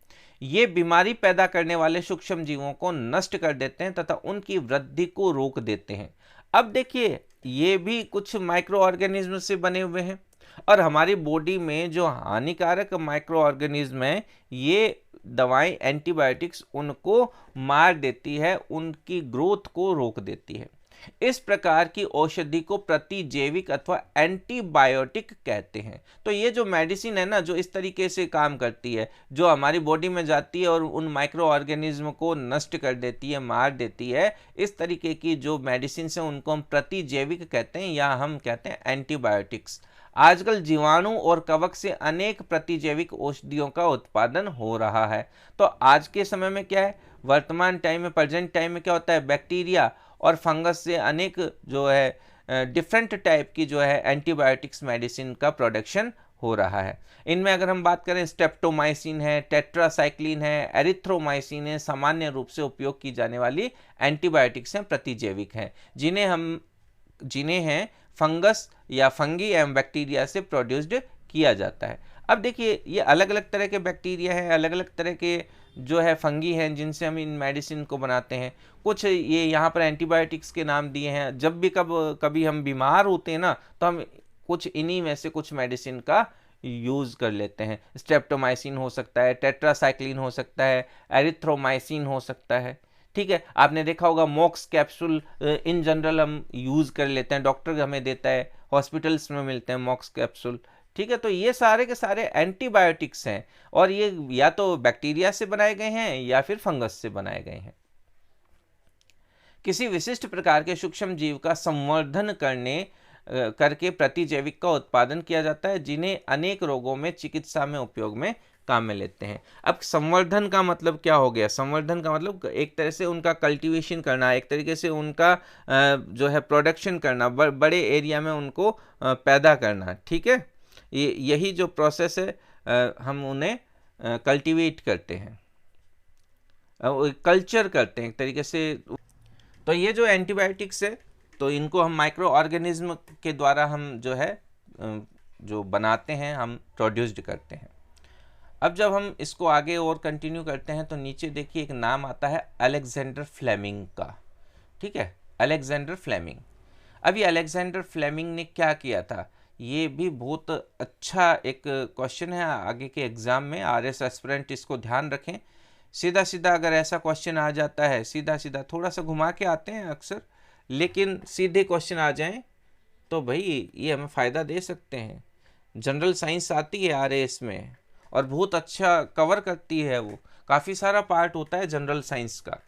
ये बीमारी पैदा करने वाले सूक्ष्म जीवों को नष्ट कर देते हैं तथा उनकी वृद्धि को रोक देते हैं। अब देखिए, ये भी कुछ माइक्रो ऑर्गेनिज्म से बने हुए हैं और हमारी बॉडी में जो हानिकारक माइक्रो ऑर्गेनिज्म है, ये दवाएं, एंटीबायोटिक्स उनको मार देती है, उनकी ग्रोथ को रोक देती है। इस प्रकार की औषधि को प्रतिजैविक अथवा एंटीबायोटिक कहते हैं। तो ये जो मेडिसिन है ना, जो इस तरीके से काम करती है, जो हमारी बॉडी में जाती है और उन माइक्रो ऑर्गेनिज्म को नष्ट कर देती है, मार देती है, इस तरीके की जो मेडिसिन है उनको हम प्रतिजैविक कहते हैं या हम कहते हैं एंटीबायोटिक्स। आजकल जीवाणु और कवक से अनेक प्रतिजैविक औषधियों का उत्पादन हो रहा है। तो आज के समय में क्या है, वर्तमान टाइम में, प्रेजेंट टाइम में क्या होता है, बैक्टीरिया और फंगस से अनेक जो है डिफरेंट टाइप की जो है एंटीबायोटिक्स मेडिसिन का प्रोडक्शन हो रहा है। इनमें अगर हम बात करें, स्ट्रेप्टोमाइसिन है, टेट्रासाइक्लिन है, एरिथ्रोमाइसिन है, सामान्य रूप से उपयोग की जाने वाली एंटीबायोटिक्स हैं, प्रतिजैविक हैं, जिन्हें हैं फंगस या फंगी एवं बैक्टीरिया से प्रोड्यूस्ड किया जाता है। अब देखिए, ये अलग अलग तरह के बैक्टीरिया हैं, अलग अलग तरह के जो है फंगी हैं, जिनसे हम इन मेडिसिन को बनाते हैं। कुछ ये यहाँ पर एंटीबायोटिक्स के नाम दिए हैं। जब भी कभी हम बीमार होते हैं ना, तो हम कुछ इन्हीं में से कुछ मेडिसिन का यूज़ कर लेते हैं। स्ट्रेप्टोमाइसिन हो सकता है, टेट्रासाइक्लिन हो सकता है, एरिथ्रोमाइसिन हो सकता है, ठीक है। आपने देखा होगा मॉक्स कैप्सूल इन जनरल हम यूज़ कर लेते हैं, डॉक्टर हमें देता है, हॉस्पिटल्स में मिलते हैं मॉक्स कैप्सूल, ठीक है। तो ये सारे के सारे एंटीबायोटिक्स हैं और ये या तो बैक्टीरिया से बनाए गए हैं या फिर फंगस से बनाए गए हैं। किसी विशिष्ट प्रकार के सूक्ष्म जीव का संवर्धन करके प्रतिजैविक का उत्पादन किया जाता है, जिन्हें अनेक रोगों में चिकित्सा में उपयोग में काम में लेते हैं। अब संवर्धन का मतलब क्या हो गया, संवर्धन का मतलब एक तरह से उनका कल्टीवेशन करना, एक तरीके से उनका जो है प्रोडक्शन करना, बड़े एरिया में उनको पैदा करना, ठीक है। यही जो प्रोसेस है, हम उन्हें कल्टीवेट करते हैं, कल्चर करते हैं एक तरीके से। तो ये जो एंटीबायोटिक्स है, तो इनको हम माइक्रो ऑर्गेनिज्म के द्वारा हम जो है जो बनाते हैं, हम प्रोड्यूस्ड करते हैं। अब जब हम इसको आगे और कंटिन्यू करते हैं तो नीचे देखिए एक नाम आता है अलेक्जेंडर फ्लेमिंग का, ठीक है, अलेक्जेंडर फ्लेमिंग। अब ये अलेक्जेंडर फ्लेमिंग ने क्या किया था, ये भी बहुत अच्छा एक क्वेश्चन है आगे के एग्जाम में। आरएस एस्पिरेंट इसको ध्यान रखें। सीधा सीधा अगर ऐसा क्वेश्चन आ जाता है, सीधा सीधा, थोड़ा सा घुमा के आते हैं अक्सर, लेकिन सीधे क्वेश्चन आ जाएं तो भाई ये हमें फ़ायदा दे सकते हैं। जनरल साइंस आती है आरएस में और बहुत अच्छा कवर करती है, वो काफ़ी सारा पार्ट होता है जनरल साइंस का।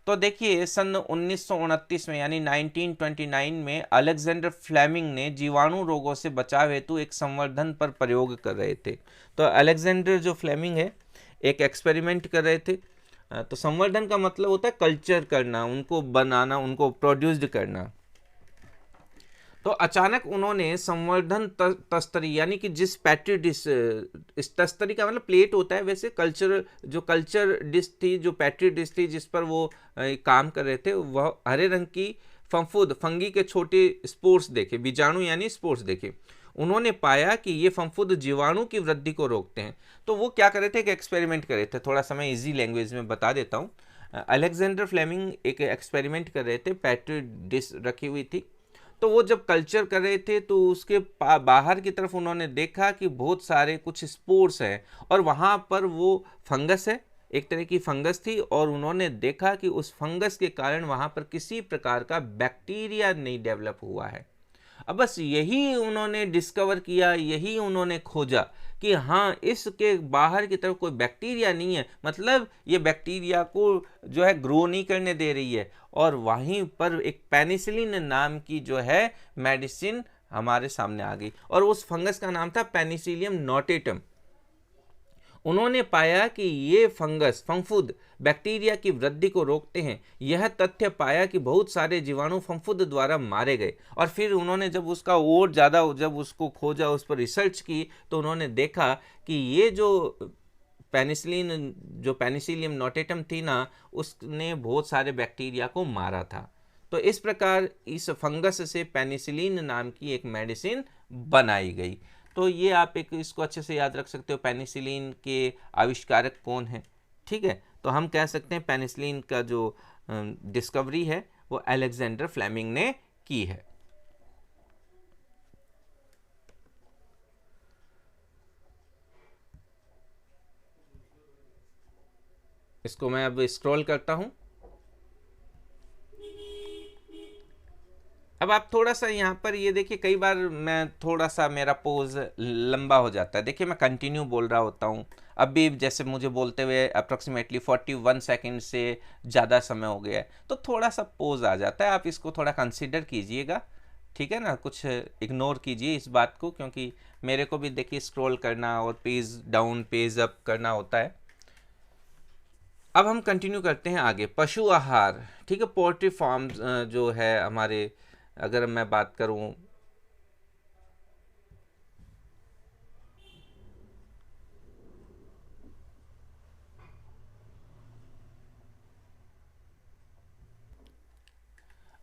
तो देखिए सन 1929 में यानी 1929 में अलेक्जेंडर फ्लेमिंग ने जीवाणु रोगों से बचाव हेतु एक संवर्धन पर प्रयोग कर रहे थे। तो अलेक्जेंडर जो फ्लेमिंग है एक एक्सपेरिमेंट कर रहे थे। तो संवर्धन का मतलब होता है कल्चर करना, उनको बनाना, उनको प्रोड्यूस्ड करना। तो अचानक उन्होंने संवर्धन तस्तरी, यानी कि जिस पैट्री डिश, इस तस्तरी का मतलब प्लेट होता है, वैसे कल्चर डिश थी, जो पैट्री डिश थी जिस पर वो काम कर रहे थे, वह हरे रंग की फंफूद फंगी के छोटे स्पोर्स देखे, बीजाणु यानी स्पोर्स देखे। उन्होंने पाया कि ये फंफूद जीवाणु की वृद्धि को रोकते हैं। तो वो क्या कर रहे थे, एक एक्सपेरिमेंट कर रहे थे। थोड़ा सा मैं इजी लैंग्वेज में बता देता हूँ। अलेक्जेंडर फ्लेमिंग एक एक्सपेरिमेंट कर रहे थे, पैट्री डिश रखी हुई थी। तो वो जब कल्चर कर रहे थे तो उसके बाहर की तरफ उन्होंने देखा कि बहुत सारे कुछ स्पोर्स हैं और वहाँ पर वो फंगस है, एक तरह की फंगस थी और उन्होंने देखा कि उस फंगस के कारण वहाँ पर किसी प्रकार का बैक्टीरिया नहीं डेवलप हुआ है। अब बस यही उन्होंने डिस्कवर किया, यही उन्होंने खोजा कि हाँ, इसके बाहर की तरफ कोई बैक्टीरिया नहीं है, मतलब ये बैक्टीरिया को जो है ग्रो नहीं करने दे रही है। और वहीं पर एक पेनिसिलिन नाम की जो है मेडिसिन हमारे सामने आ गई और उस फंगस का नाम था पेनिसिलियम नोटेटम। उन्होंने पाया कि ये फंगस फंफूद बैक्टीरिया की वृद्धि को रोकते हैं। यह तथ्य पाया कि बहुत सारे जीवाणु फंफूद द्वारा मारे गए और फिर उन्होंने जब उसका और ज़्यादा जब उसको खोजा, उस पर रिसर्च की, तो उन्होंने देखा कि ये जो पेनिसिलिन जो पेनिसिलियम नोटेटम थी ना, उसने बहुत सारे बैक्टीरिया को मारा था। तो इस प्रकार इस फंगस से पेनिसिलिन नाम की एक मेडिसिन बनाई गई। तो ये आप एक इसको अच्छे से याद रख सकते हो, पेनिसिलिन के आविष्कारक कौन है। ठीक है, तो हम कह सकते हैं पेनिसिलिन का जो डिस्कवरी है वो अलेक्जेंडर फ्लेमिंग ने की है। इसको मैं अब स्क्रॉल करता हूं। अब आप थोड़ा सा यहाँ पर ये देखिए, कई बार मैं थोड़ा सा मेरा पोज लंबा हो जाता है। देखिए मैं कंटिन्यू बोल रहा होता हूँ, अब भी जैसे मुझे बोलते हुए अप्रॉक्सीमेटली 41 सेकंड से ज़्यादा समय हो गया है, तो थोड़ा सा पोज आ जाता है। आप इसको थोड़ा कंसीडर कीजिएगा, ठीक है ना, कुछ इग्नोर कीजिए इस बात को, क्योंकि मेरे को भी देखिए स्क्रॉल करना और पेज डाउन पेज अप करना होता है। अब हम कंटिन्यू करते हैं आगे। पशु आहार, ठीक है, पोल्ट्री फार्म जो है हमारे, अगर मैं बात करूं,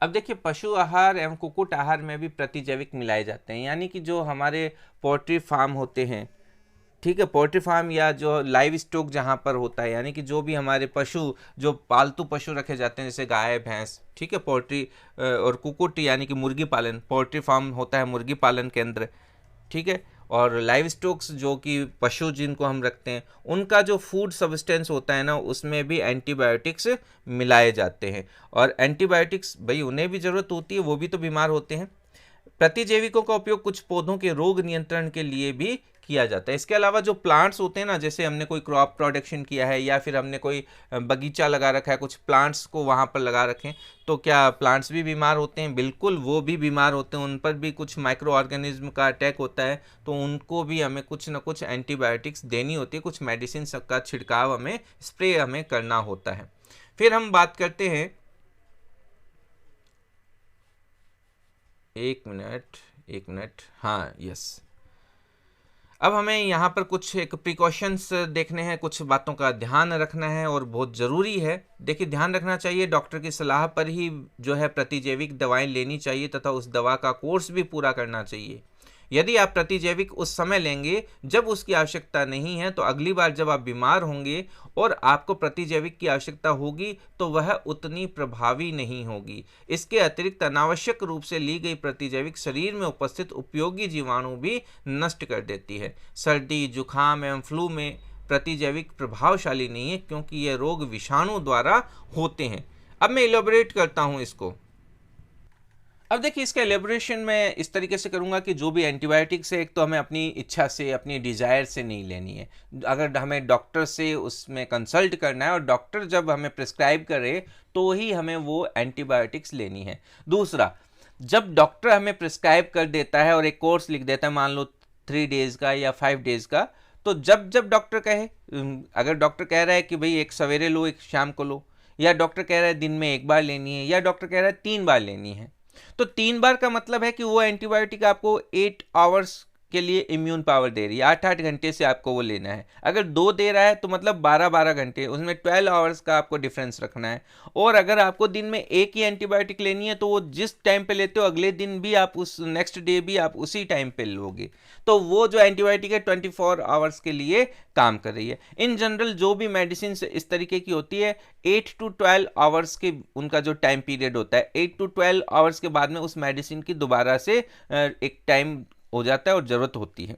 अब देखिए पशु आहार एवं कुक्कुट आहार में भी प्रतिजैविक मिलाए जाते हैं। यानी कि जो हमारे पोल्ट्री फार्म होते हैं, ठीक है, पोल्ट्री फार्म या जो लाइव स्टॉक जहाँ पर होता है, यानी कि जो भी हमारे पशु, जो पालतू पशु रखे जाते हैं जैसे गाय भैंस, ठीक है, पोल्ट्री और कुक्कुट यानी कि मुर्गी पालन, पोल्ट्री फार्म होता है मुर्गी पालन केंद्र, ठीक है, और लाइव स्टॉक्स जो कि पशु जिनको हम रखते हैं, उनका जो फूड सब्सटेंस होता है ना, उसमें भी एंटीबायोटिक्स मिलाए जाते हैं। और एंटीबायोटिक्स भाई उन्हें भी ज़रूरत होती है, वो भी तो बीमार होते हैं। प्रतिजैविकों का उपयोग कुछ पौधों के रोग नियंत्रण के लिए भी किया जाता है। इसके अलावा जो प्लांट्स होते हैं ना, जैसे हमने कोई क्रॉप प्रोडक्शन किया है या फिर हमने कोई बगीचा लगा रखा है, कुछ प्लांट्स को वहाँ पर लगा रखें, तो क्या प्लांट्स भी बीमार होते हैं? बिल्कुल, वो भी बीमार होते हैं, उन पर भी कुछ माइक्रो ऑर्गेनिज्म का अटैक होता है, तो उनको भी हमें कुछ ना कुछ एंटीबायोटिक्स देनी होती है, कुछ मेडिसिन का छिड़काव हमें, स्प्रे हमें करना होता है। फिर हम बात करते हैं, एक मिनट, हाँ, यस। अब हमें यहाँ पर कुछ एक प्रिकॉशंस देखने हैं, कुछ बातों का ध्यान रखना है और बहुत ज़रूरी है। देखिए ध्यान रखना चाहिए, डॉक्टर की सलाह पर ही जो है प्रतिजैविक दवाएं लेनी चाहिए तथा उस दवा का कोर्स भी पूरा करना चाहिए। यदि आप प्रतिजैविक उस समय लेंगे जब उसकी आवश्यकता नहीं है, तो अगली बार जब आप बीमार होंगे और आपको प्रतिजैविक की आवश्यकता होगी तो वह उतनी प्रभावी नहीं होगी। इसके अतिरिक्त अनावश्यक रूप से ली गई प्रतिजैविक शरीर में उपस्थित उपयोगी जीवाणु भी नष्ट कर देती है। सर्दी, जुखाम एवं फ्लू में प्रतिजैविक प्रभावशाली नहीं है, क्योंकि ये रोग विषाणु द्वारा होते हैं। अब मैं इलेबोरेट करता हूँ इसको। अब देखिए इसका एलेबोरेशन मैं इस तरीके से करूंगा कि जो भी एंटीबायोटिक्स है, एक तो हमें अपनी इच्छा से, अपनी डिज़ायर से नहीं लेनी है। अगर हमें डॉक्टर से उसमें कंसल्ट करना है और डॉक्टर जब हमें प्रिस्क्राइब करे तो ही हमें वो एंटीबायोटिक्स लेनी है। दूसरा, जब डॉक्टर हमें प्रिस्क्राइब कर देता है और एक कोर्स लिख देता है, मान लो 3 डेज़ का या 5 डेज़ का, तो जब जब डॉक्टर कहे, अगर डॉक्टर कह रहा है कि भाई एक सवेरे लो, एक शाम को लो, या डॉक्टर कह रहा है दिन में 1 बार लेनी है, या डॉक्टर कह रहा है 3 बार लेनी है, तो 3 बार का मतलब है कि वो एंटीबायोटिक आपको 8 आवर्स के लिए इम्यून पावर दे रही है, 8-8 घंटे से आपको वो लेना है। अगर 2 दे रहा है तो मतलब 12-12 घंटे, उसमें 12 आवर्स का आपको डिफरेंस रखना है। और अगर आपको दिन में एक ही एंटीबायोटिक लेनी है तो वो जिस टाइम पे लेते हो अगले दिन भी आप उस नेक्स्ट डे भी आप उसी टाइम पे लोगे, तो वो जो एंटीबायोटिक है 24 आवर्स के लिए काम कर रही है। इन जनरल जो भी मेडिसिन इस तरीके की होती है, 8 to 12 आवर्स के उनका जो टाइम पीरियड होता है, 8 to 12 आवर्स के बाद में उस मेडिसिन की दोबारा से एक टाइम हो जाता है और ज़रूरत होती है।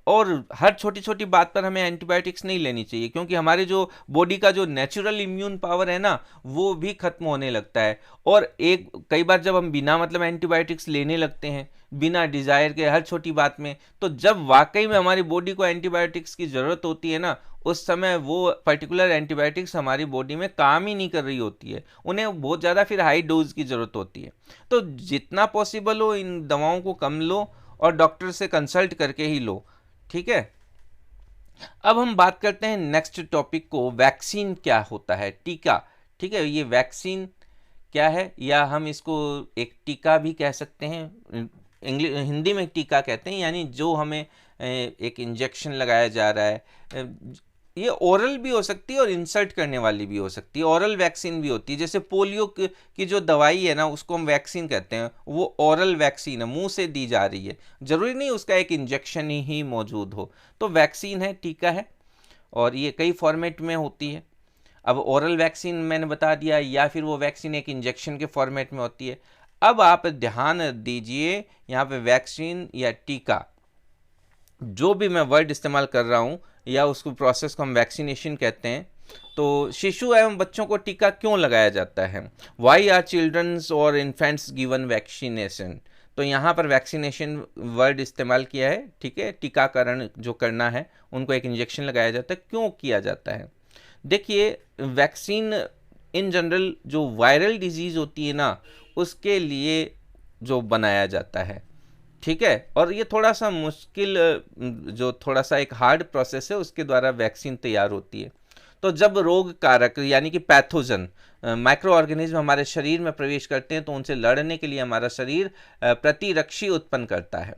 और हर छोटी छोटी बात पर हमें एंटीबायोटिक्स नहीं लेनी चाहिए, क्योंकि हमारे जो बॉडी का जो नेचुरल इम्यून पावर है ना, वो भी खत्म होने लगता है। और एक कई बार जब हम बिना मतलब एंटीबायोटिक्स लेने लगते हैं बिना डिजायर के हर छोटी बात में, तो जब वाकई में हमारी बॉडी को एंटीबायोटिक्स की ज़रूरत होती है ना, उस समय वो पर्टिकुलर एंटीबायोटिक्स हमारी बॉडी में काम ही नहीं कर रही होती है, उन्हें बहुत ज़्यादा फिर हाई डोज की ज़रूरत होती है। तो जितना पॉसिबल हो इन दवाओं को कम लो और डॉक्टर से कंसल्ट करके ही लो, ठीक है। अब हम बात करते हैं नेक्स्ट टॉपिक को, वैक्सीन क्या होता है, टीका। ठीक है, ये वैक्सीन क्या है, या हम इसको एक टीका भी कह सकते हैं, इंग्लिश हिंदी में टीका कहते हैं, यानी जो हमें एक इंजेक्शन लगाया जा रहा है। ये ओरल भी हो सकती है और इंसर्ट करने वाली भी हो सकती है, ओरल वैक्सीन भी होती है। जैसे पोलियो की जो दवाई है ना, उसको हम वैक्सीन कहते हैं, वो ओरल वैक्सीन है, मुंह से दी जा रही है, जरूरी नहीं उसका एक इंजेक्शन ही मौजूद हो। तो वैक्सीन है, टीका है, और ये कई फॉर्मेट में होती है। अब ओरल वैक्सीन मैंने बता दिया, या फिर वो वैक्सीन एक इंजेक्शन के फॉर्मेट में होती है। अब आप ध्यान दीजिए यहाँ पे वैक्सीन या टीका, जो भी मैं वर्ड इस्तेमाल कर रहा हूँ या उसको प्रोसेस को हम वैक्सीनेशन कहते हैं। तो शिशु एवं बच्चों को टीका क्यों लगाया जाता है, वाई आर चिल्ड्रंस और इन्फेंट्स गिवन वैक्सीनेशन। तो यहाँ पर वैक्सीनेशन वर्ड इस्तेमाल किया है, ठीक है। टीकाकरण जो करना है, उनको एक इंजेक्शन लगाया जाता है, क्यों किया जाता है। देखिए, वैक्सीन इन जनरल जो वायरल डिजीज़ होती है ना, उसके लिए जो बनाया जाता है, ठीक है। और ये थोड़ा सा मुश्किल, जो थोड़ा सा एक हार्ड प्रोसेस है, उसके द्वारा वैक्सीन तैयार होती है। तो जब रोग कारक यानी कि पैथोजन माइक्रो ऑर्गेनिज्म हमारे शरीर में प्रवेश करते हैं, तो उनसे लड़ने के लिए हमारा शरीर प्रतिरक्षी उत्पन्न करता है।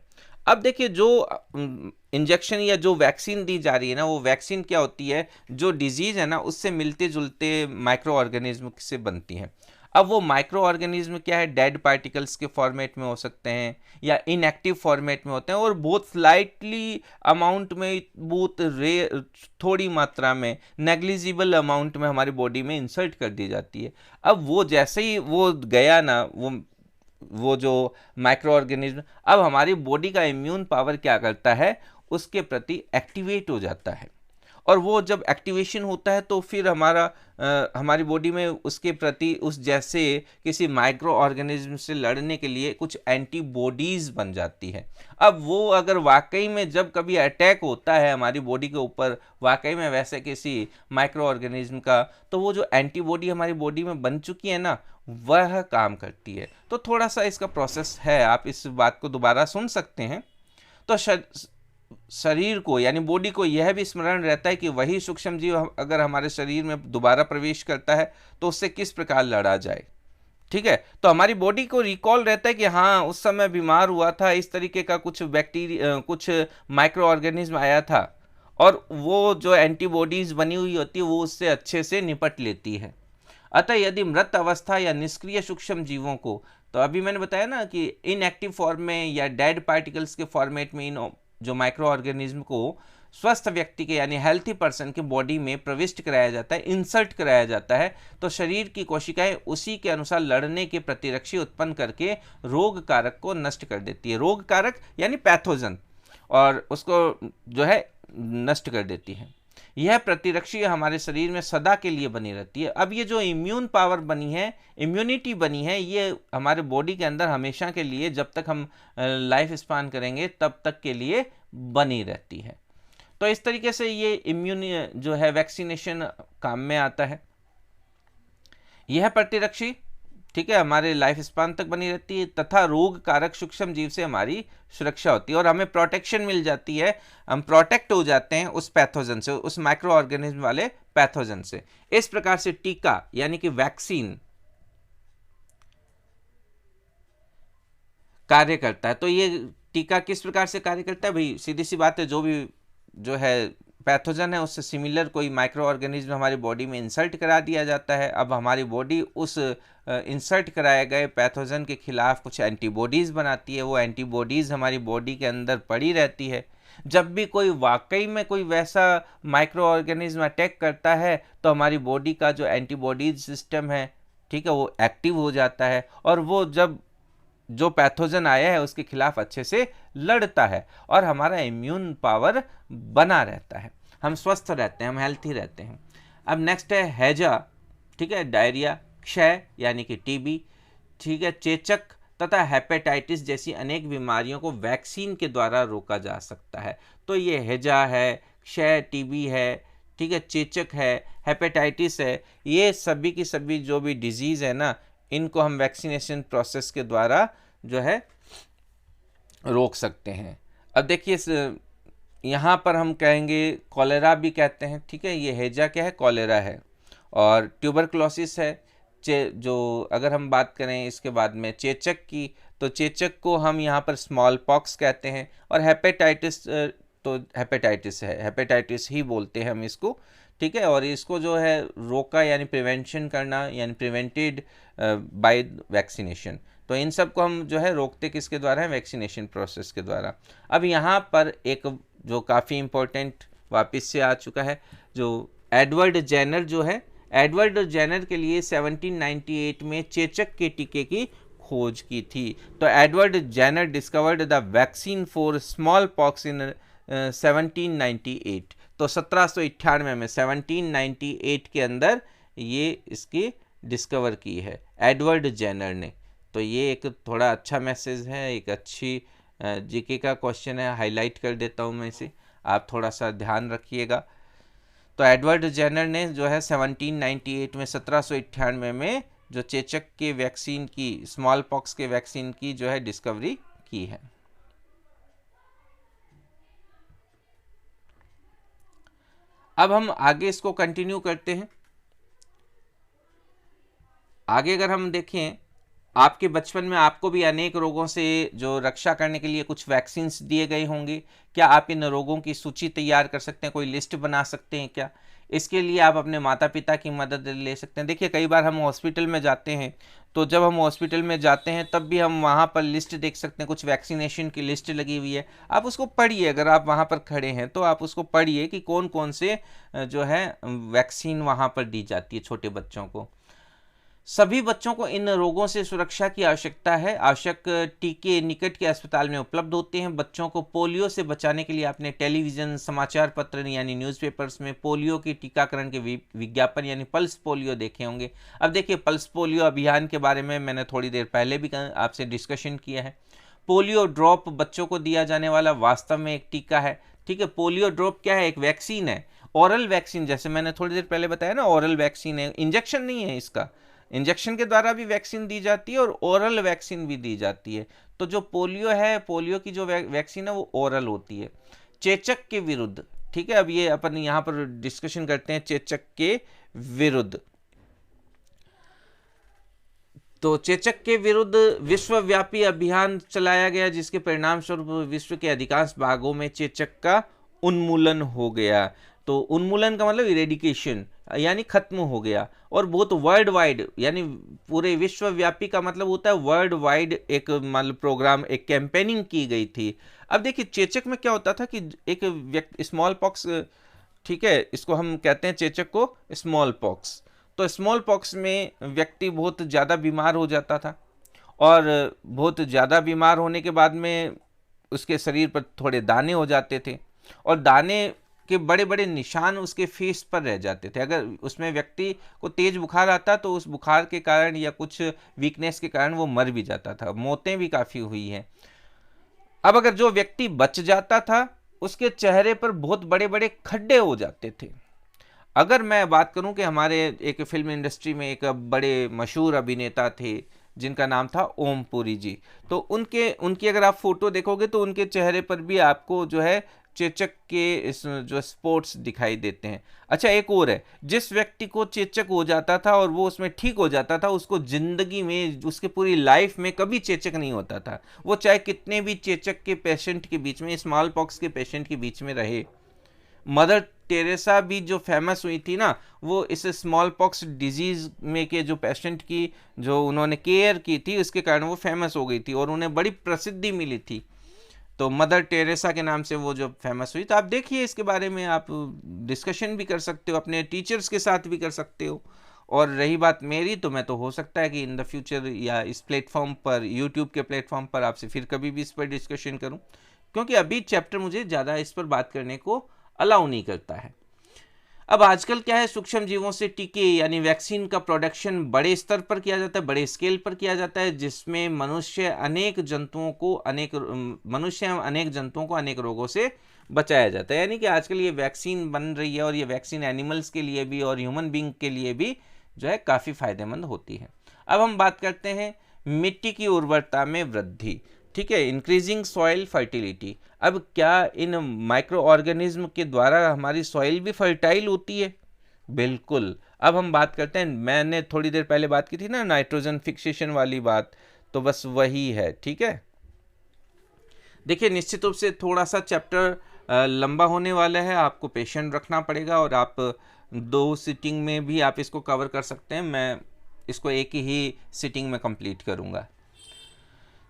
अब देखिए, जो इंजेक्शन या जो वैक्सीन दी जा रही है ना, वो वैक्सीन क्या होती है, जो डिजीज़ है ना, उससे मिलते जुलते माइक्रो ऑर्गेनिज्म से बनती हैं। अब वो माइक्रो ऑर्गेनिज्म क्या है, डेड पार्टिकल्स के फॉर्मेट में हो सकते हैं या इनएक्टिव फॉर्मेट में होते हैं, और बहुत स्लाइटली अमाउंट में, बहुत थोड़ी मात्रा में, नेग्लिजिबल अमाउंट में हमारी बॉडी में इंसर्ट कर दी जाती है। अब वो जैसे ही वो गया ना, वो जो माइक्रो ऑर्गेनिज्म, अब हमारी बॉडी का इम्यून पावर क्या करता है, उसके प्रति एक्टिवेट हो जाता है। और वो जब एक्टिवेशन होता है, तो फिर हमारी बॉडी में उसके प्रति उस जैसे किसी माइक्रो ऑर्गेनिज्म से लड़ने के लिए कुछ एंटीबॉडीज़ बन जाती है। अब वो अगर वाकई में जब कभी अटैक होता है हमारी बॉडी के ऊपर, वाकई में वैसे किसी माइक्रो ऑर्गेनिज्म का, तो वो जो एंटीबॉडी हमारी बॉडी में बन चुकी है ना, वह काम करती है। तो थोड़ा सा इसका प्रोसेस है, आप इस बात को दोबारा सुन सकते हैं। तो शरीर को यानी बॉडी को यह भी स्मरण रहता है कि वही सूक्ष्म जीव अगर हमारे शरीर में दोबारा प्रवेश करता है, तो उससे किस प्रकार लड़ा जाए, ठीक है। तो हमारी बॉडी को रिकॉल रहता है कि हाँ, उस समय बीमार हुआ था, इस तरीके का कुछ बैक्टीरिया, कुछ माइक्रो ऑर्गेनिज्म आया था, और वो जो एंटीबॉडीज़ बनी हुई होती है, वो उससे अच्छे से निपट लेती है। अतः यदि मृत अवस्था या निष्क्रिय सूक्ष्म जीवों को, तो अभी मैंने बताया ना कि इनएक्टिव फॉर्म में या डेड पार्टिकल्स के फॉर्मेट में इन जो माइक्रो ऑर्गेनिज्म को स्वस्थ व्यक्ति के यानी हेल्थी पर्सन के बॉडी में प्रविष्ट कराया जाता है, इंसर्ट कराया जाता है, तो शरीर की कोशिकाएं उसी के अनुसार लड़ने के प्रतिरक्षी उत्पन्न करके रोग कारक को नष्ट कर देती है। रोग कारक यानी पैथोजन, और उसको जो है नष्ट कर देती है। यह प्रतिरक्षी हमारे शरीर में सदा के लिए बनी रहती है। अब ये जो इम्यून पावर बनी है, इम्यूनिटी बनी है, ये हमारे बॉडी के अंदर हमेशा के लिए, जब तक हम लाइफ स्पान करेंगे तब तक के लिए बनी रहती है। तो इस तरीके से ये इम्यून जो है वैक्सीनेशन काम में आता है। यह प्रतिरक्षी, ठीक है, हमारे लाइफ स्पान तक बनी रहती है, तथा रोग कारक सूक्ष्म जीव से हमारी सुरक्षा होती है और हमें प्रोटेक्शन मिल जाती है। हम प्रोटेक्ट हो जाते हैं उस पैथोजन से, उस माइक्रो ऑर्गेनिज्म वाले पैथोजन से। इस प्रकार से टीका यानी कि वैक्सीन कार्य करता है। तो ये टीका किस प्रकार से कार्य करता है भाई, सीधी सी बात है, जो भी जो है पैथोजन है उससे सिमिलर कोई माइक्रो ऑर्गेनिज्म हमारी बॉडी में इंसर्ट करा दिया जाता है। अब हमारी बॉडी उस इंसर्ट कराए गए पैथोजन के खिलाफ कुछ एंटीबॉडीज़ बनाती है। वो एंटीबॉडीज़ हमारी बॉडी के अंदर पड़ी रहती है। जब भी कोई वाकई में कोई वैसा माइक्रो ऑर्गेनिज्म अटैक करता है, तो हमारी बॉडी का जो एंटीबॉडीज सिस्टम है, ठीक है, वो एक्टिव हो जाता है। और वो जब जो पैथोजन आया है उसके खिलाफ अच्छे से लड़ता है और हमारा इम्यून पावर बना रहता है, हम स्वस्थ रहते हैं, हम हेल्थी रहते हैं। अब नेक्स्ट है हैजा, ठीक है, डायरिया, क्षय यानी कि टीबी, ठीक है, चेचक तथा हेपेटाइटिस जैसी अनेक बीमारियों को वैक्सीन के द्वारा रोका जा सकता है। तो ये हैजा है, क्षय, टीबी है, ठीक है, चेचक है, हेपेटाइटिस है, ये सभी की सभी जो भी डिजीज़ है ना, इनको हम वैक्सीनेशन प्रोसेस के द्वारा जो है रोक सकते हैं। अब देखिए यहाँ पर हम कहेंगे कॉलेरा भी कहते हैं, ठीक है, ये हैजा क्या है, कॉलेरा है, और ट्यूबरक्लोसिस है। जो अगर हम बात करें इसके बाद में चेचक की, तो चेचक को हम यहाँ पर स्मॉल पॉक्स कहते हैं, और हेपेटाइटिस तो हेपेटाइटिस है, हेपेटाइटिस ही बोलते हैं हम इसको, ठीक है, और इसको जो है रोका यानी प्रिवेंशन करना यानी प्रिवेंटेड बाय वैक्सीनेशन। तो इन सब को हम जो है रोकते किसके द्वारा है, वैक्सीनेशन प्रोसेस के द्वारा। अब यहाँ पर एक जो काफ़ी इम्पोर्टेंट वापस से आ चुका है, जो एडवर्ड जेनर जो है, एडवर्ड जेनर के लिए 1798 में चेचक के टीके की खोज की थी। तो Edward Jenner discovered the vaccine for smallpox in 1798। तो 1798 में 1798 के अंदर ये इसकी डिस्कवर की है एडवर्ड जेनर ने। तो ये एक थोड़ा अच्छा मैसेज है, एक अच्छी जीके का क्वेश्चन है, हाईलाइट कर देता हूँ मैं इसे, आप थोड़ा सा ध्यान रखिएगा। तो एडवर्ड जेनर ने जो है 1798 में 1798 में जो चेचक के वैक्सीन की, स्मॉल पॉक्स के वैक्सीन की जो है डिस्कवरी की है। अब हम आगे इसको कंटिन्यू करते हैं। आगे अगर हम देखें, आपके बचपन में आपको भी अनेक रोगों से जो रक्षा करने के लिए कुछ वैक्सीन्स दिए गए होंगे। क्या आप इन रोगों की सूची तैयार कर सकते हैं, कोई लिस्ट बना सकते हैं क्या? इसके लिए आप अपने माता पिता की मदद ले सकते हैं। देखिए कई बार हम हॉस्पिटल में जाते हैं, तो जब हम हॉस्पिटल में जाते हैं तब भी हम वहाँ पर लिस्ट देख सकते हैं, कुछ वैक्सीनेशन की लिस्ट लगी हुई है, आप उसको पढ़िए। अगर आप वहाँ पर खड़े हैं तो आप उसको पढ़िए कि कौन कौन से जो है वैक्सीन वहाँ पर दी जाती है छोटे बच्चों को। सभी बच्चों को इन रोगों से सुरक्षा की आवश्यकता है। आवश्यक टीके निकट के अस्पताल में उपलब्ध होते हैं। बच्चों को पोलियो से बचाने के लिए आपने टेलीविज़न, समाचार पत्र यानी न्यूज़पेपर्स में पोलियो के टीकाकरण के विज्ञापन यानी पल्स पोलियो देखे होंगे। अब देखिए पल्स पोलियो अभियान के बारे में मैंने थोड़ी देर पहले भी आपसे डिस्कशन किया है। पोलियो ड्रॉप बच्चों को दिया जाने वाला वास्तव में एक टीका है, ठीक है। पोलियो ड्रॉप क्या है, एक वैक्सीन है, ओरल वैक्सीन, जैसे मैंने थोड़ी देर पहले बताया ना, ओरल वैक्सीन है, इंजेक्शन नहीं है इसका। इंजेक्शन के द्वारा भी वैक्सीन दी जाती है और ओरल वैक्सीन भी दी जाती है। तो जो पोलियो है, पोलियो की जो वैक्सीन है वो ओरल होती है। चेचक के विरुद्ध, ठीक है, अब ये अपन यहाँ पर डिस्कशन करते हैं चेचक के विरुद्ध। तो चेचक के विरुद्ध विश्वव्यापी अभियान चलाया गया, जिसके परिणाम स्वरूप विश्व के अधिकांश भागों में चेचक का उन्मूलन हो गया। तो उन्मूलन का मतलब इरेडिकेशन यानी खत्म हो गया, और बहुत वर्ल्ड वाइड यानी पूरे विश्वव्यापी का मतलब होता है वर्ल्ड वाइड एक मतलब प्रोग्राम, एक कैंपेनिंग की गई थी। अब देखिए चेचक में क्या होता था कि एक व्यक्ति, स्मॉल पॉक्स, ठीक है, इसको हम कहते हैं चेचक को स्मॉल पॉक्स। तो स्मॉल पॉक्स में व्यक्ति बहुत ज़्यादा बीमार हो जाता था, और बहुत ज़्यादा बीमार होने के बाद में उसके शरीर पर थोड़े दाने हो जाते थे, और दाने के बड़े बड़े निशान उसके फेस पर रह जाते थे। अगर उसमें व्यक्ति को तेज बुखार आता तो उस बुखार के कारण या कुछ वीकनेस के कारण वो मर भी जाता था। मौतें भी काफ़ी हुई हैं। अब अगर जो व्यक्ति बच जाता था उसके चेहरे पर बहुत बड़े बड़े खड्डे हो जाते थे। अगर मैं बात करूं कि हमारे एक फिल्म इंडस्ट्री में एक बड़े मशहूर अभिनेता थे जिनका नाम था ओम पुरी जी, तो उनकी अगर आप फोटो देखोगे तो उनके चेहरे पर भी आपको जो है चेचक के जो स्पॉट्स दिखाई देते हैं। अच्छा एक और है, जिस व्यक्ति को चेचक हो जाता था और वो उसमें ठीक हो जाता था, उसको ज़िंदगी में, उसके पूरी लाइफ में कभी चेचक नहीं होता था। वो चाहे कितने भी चेचक के पेशेंट के बीच में, स्मॉल पॉक्स के पेशेंट के बीच में रहे। मदर टेरेसा भी जो फेमस हुई थी ना, वो इस स्मॉल पॉक्स डिजीज़ में के जो पेशेंट की जो उन्होंने केयर की थी उसके कारण वो फेमस हो गई थी और उन्हें बड़ी प्रसिद्धि मिली थी। तो मदर टेरेसा के नाम से वो जो फेमस हुई। तो आप देखिए इसके बारे में आप डिस्कशन भी कर सकते हो, अपने टीचर्स के साथ भी कर सकते हो, और रही बात मेरी, तो मैं तो हो सकता है कि इन द फ्यूचर या इस प्लेटफॉर्म पर, यूट्यूब के प्लेटफॉर्म पर आपसे फिर कभी भी इस पर डिस्कशन करूं, क्योंकि अभी चैप्टर मुझे ज़्यादा इस पर बात करने को अलाउ नहीं करता है। अब आजकल क्या है, सूक्ष्म जीवों से टीके यानी वैक्सीन का प्रोडक्शन बड़े स्तर पर किया जाता है, बड़े स्केल पर किया जाता है, जिसमें मनुष्य अनेक जंतुओं को अनेक रोगों से बचाया जाता है। यानी कि आजकल ये वैक्सीन बन रही है और ये वैक्सीन एनिमल्स के लिए भी और ह्यूमन बींग के लिए भी जो है काफ़ी फायदेमंद होती है। अब हम बात करते हैं मिट्टी की उर्वरता में वृद्धि। ठीक है, इंक्रीजिंग सॉइल फर्टिलिटी। अब क्या इन माइक्रो ऑर्गेनिज्म के द्वारा हमारी सॉइल भी फर्टाइल होती है? बिल्कुल। अब हम बात करते हैं, मैंने थोड़ी देर पहले बात की थी ना नाइट्रोजन फिक्सेशन वाली बात, तो बस वही है। ठीक है, देखिए निश्चित रूप से थोड़ा सा चैप्टर लंबा होने वाला है, आपको पेशेंट रखना पड़ेगा और आप 2 सिटिंग में भी आप इसको कवर कर सकते हैं। मैं इसको एक ही सिटिंग में कंप्लीट करूँगा।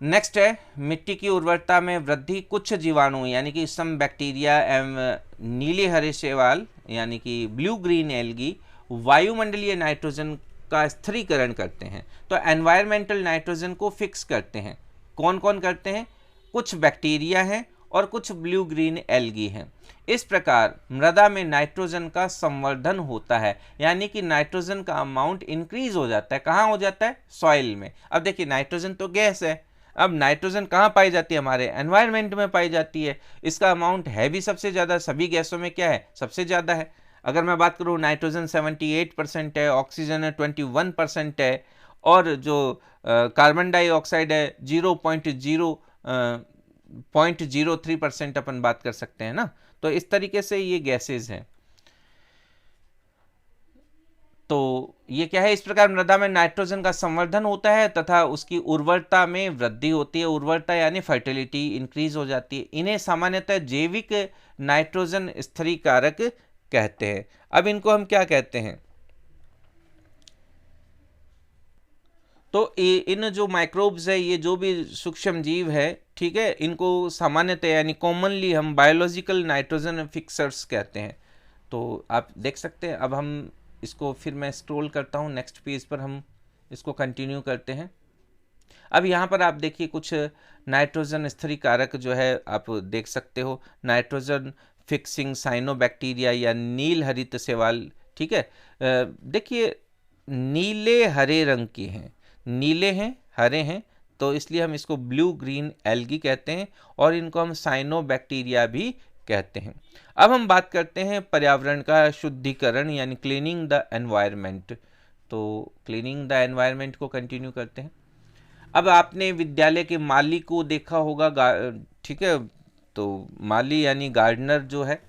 नेक्स्ट है मिट्टी की उर्वरता में वृद्धि। कुछ जीवाणु यानी कि सम बैक्टीरिया एवं नीले हरे शैवाल यानी कि ब्लू ग्रीन एल्गी वायुमंडलीय नाइट्रोजन का स्थिरीकरण करते हैं, तो एनवायरमेंटल नाइट्रोजन को फिक्स करते हैं। कौन कौन करते हैं? कुछ बैक्टीरिया हैं और कुछ ब्लू ग्रीन एल्गी हैं। इस प्रकार मृदा में नाइट्रोजन का संवर्धन होता है, यानी कि नाइट्रोजन का अमाउंट इंक्रीज हो जाता है। कहाँ हो जाता है? सॉइल में। अब देखिए नाइट्रोजन तो गैस है, अब नाइट्रोजन कहाँ पाई जाती है? हमारे एनवायरनमेंट में पाई जाती है। इसका अमाउंट है भी सबसे ज़्यादा, सभी गैसों में क्या है? सबसे ज़्यादा है। अगर मैं बात करूँ, नाइट्रोजन 78% है, ऑक्सीजन 21% है, और जो कार्बन डाइऑक्साइड है 0.03% अपन बात कर सकते हैं ना। तो इस तरीके से ये गैसेज हैं। तो ये क्या है, इस प्रकार मृदा में नाइट्रोजन का संवर्धन होता है तथा उसकी उर्वरता में वृद्धि होती है। उर्वरता यानी फर्टिलिटी इंक्रीज हो जाती है। इन्हें सामान्यतः जैविक नाइट्रोजन स्थिरीकारक कहते हैं। अब इनको हम क्या कहते हैं? तो इन जो माइक्रोब्स है, ये जो भी सूक्ष्म जीव है, ठीक है, इनको सामान्यतः यानी कॉमनली हम बायोलॉजिकल नाइट्रोजन फिक्सर्स कहते हैं। तो आप देख सकते हैं। अब हम इसको फिर मैं स्क्रॉल करता हूँ, नेक्स्ट पेज पर हम इसको कंटिन्यू करते हैं। अब यहाँ पर आप देखिए कुछ नाइट्रोजन स्थिरीकारक जो है आप देख सकते हो। नाइट्रोजन फिक्सिंग साइनोबैक्टीरिया या नील हरित शैवाल। ठीक है, देखिए नीले हरे रंग के हैं, नीले हैं, हरे हैं, तो इसलिए हम इसको ब्लू ग्रीन एल्गी कहते हैं और इनको हम साइनोबैक्टीरिया भी कहते हैं। अब हम बात करते हैं पर्यावरण का शुद्धिकरण यानी क्लीनिंग द एनवायरनमेंट। तो क्लीनिंग द एनवायरनमेंट को कंटिन्यू करते हैं। अब आपने विद्यालय के माली को देखा होगा, ठीक है, तो माली यानी गार्डनर जो है,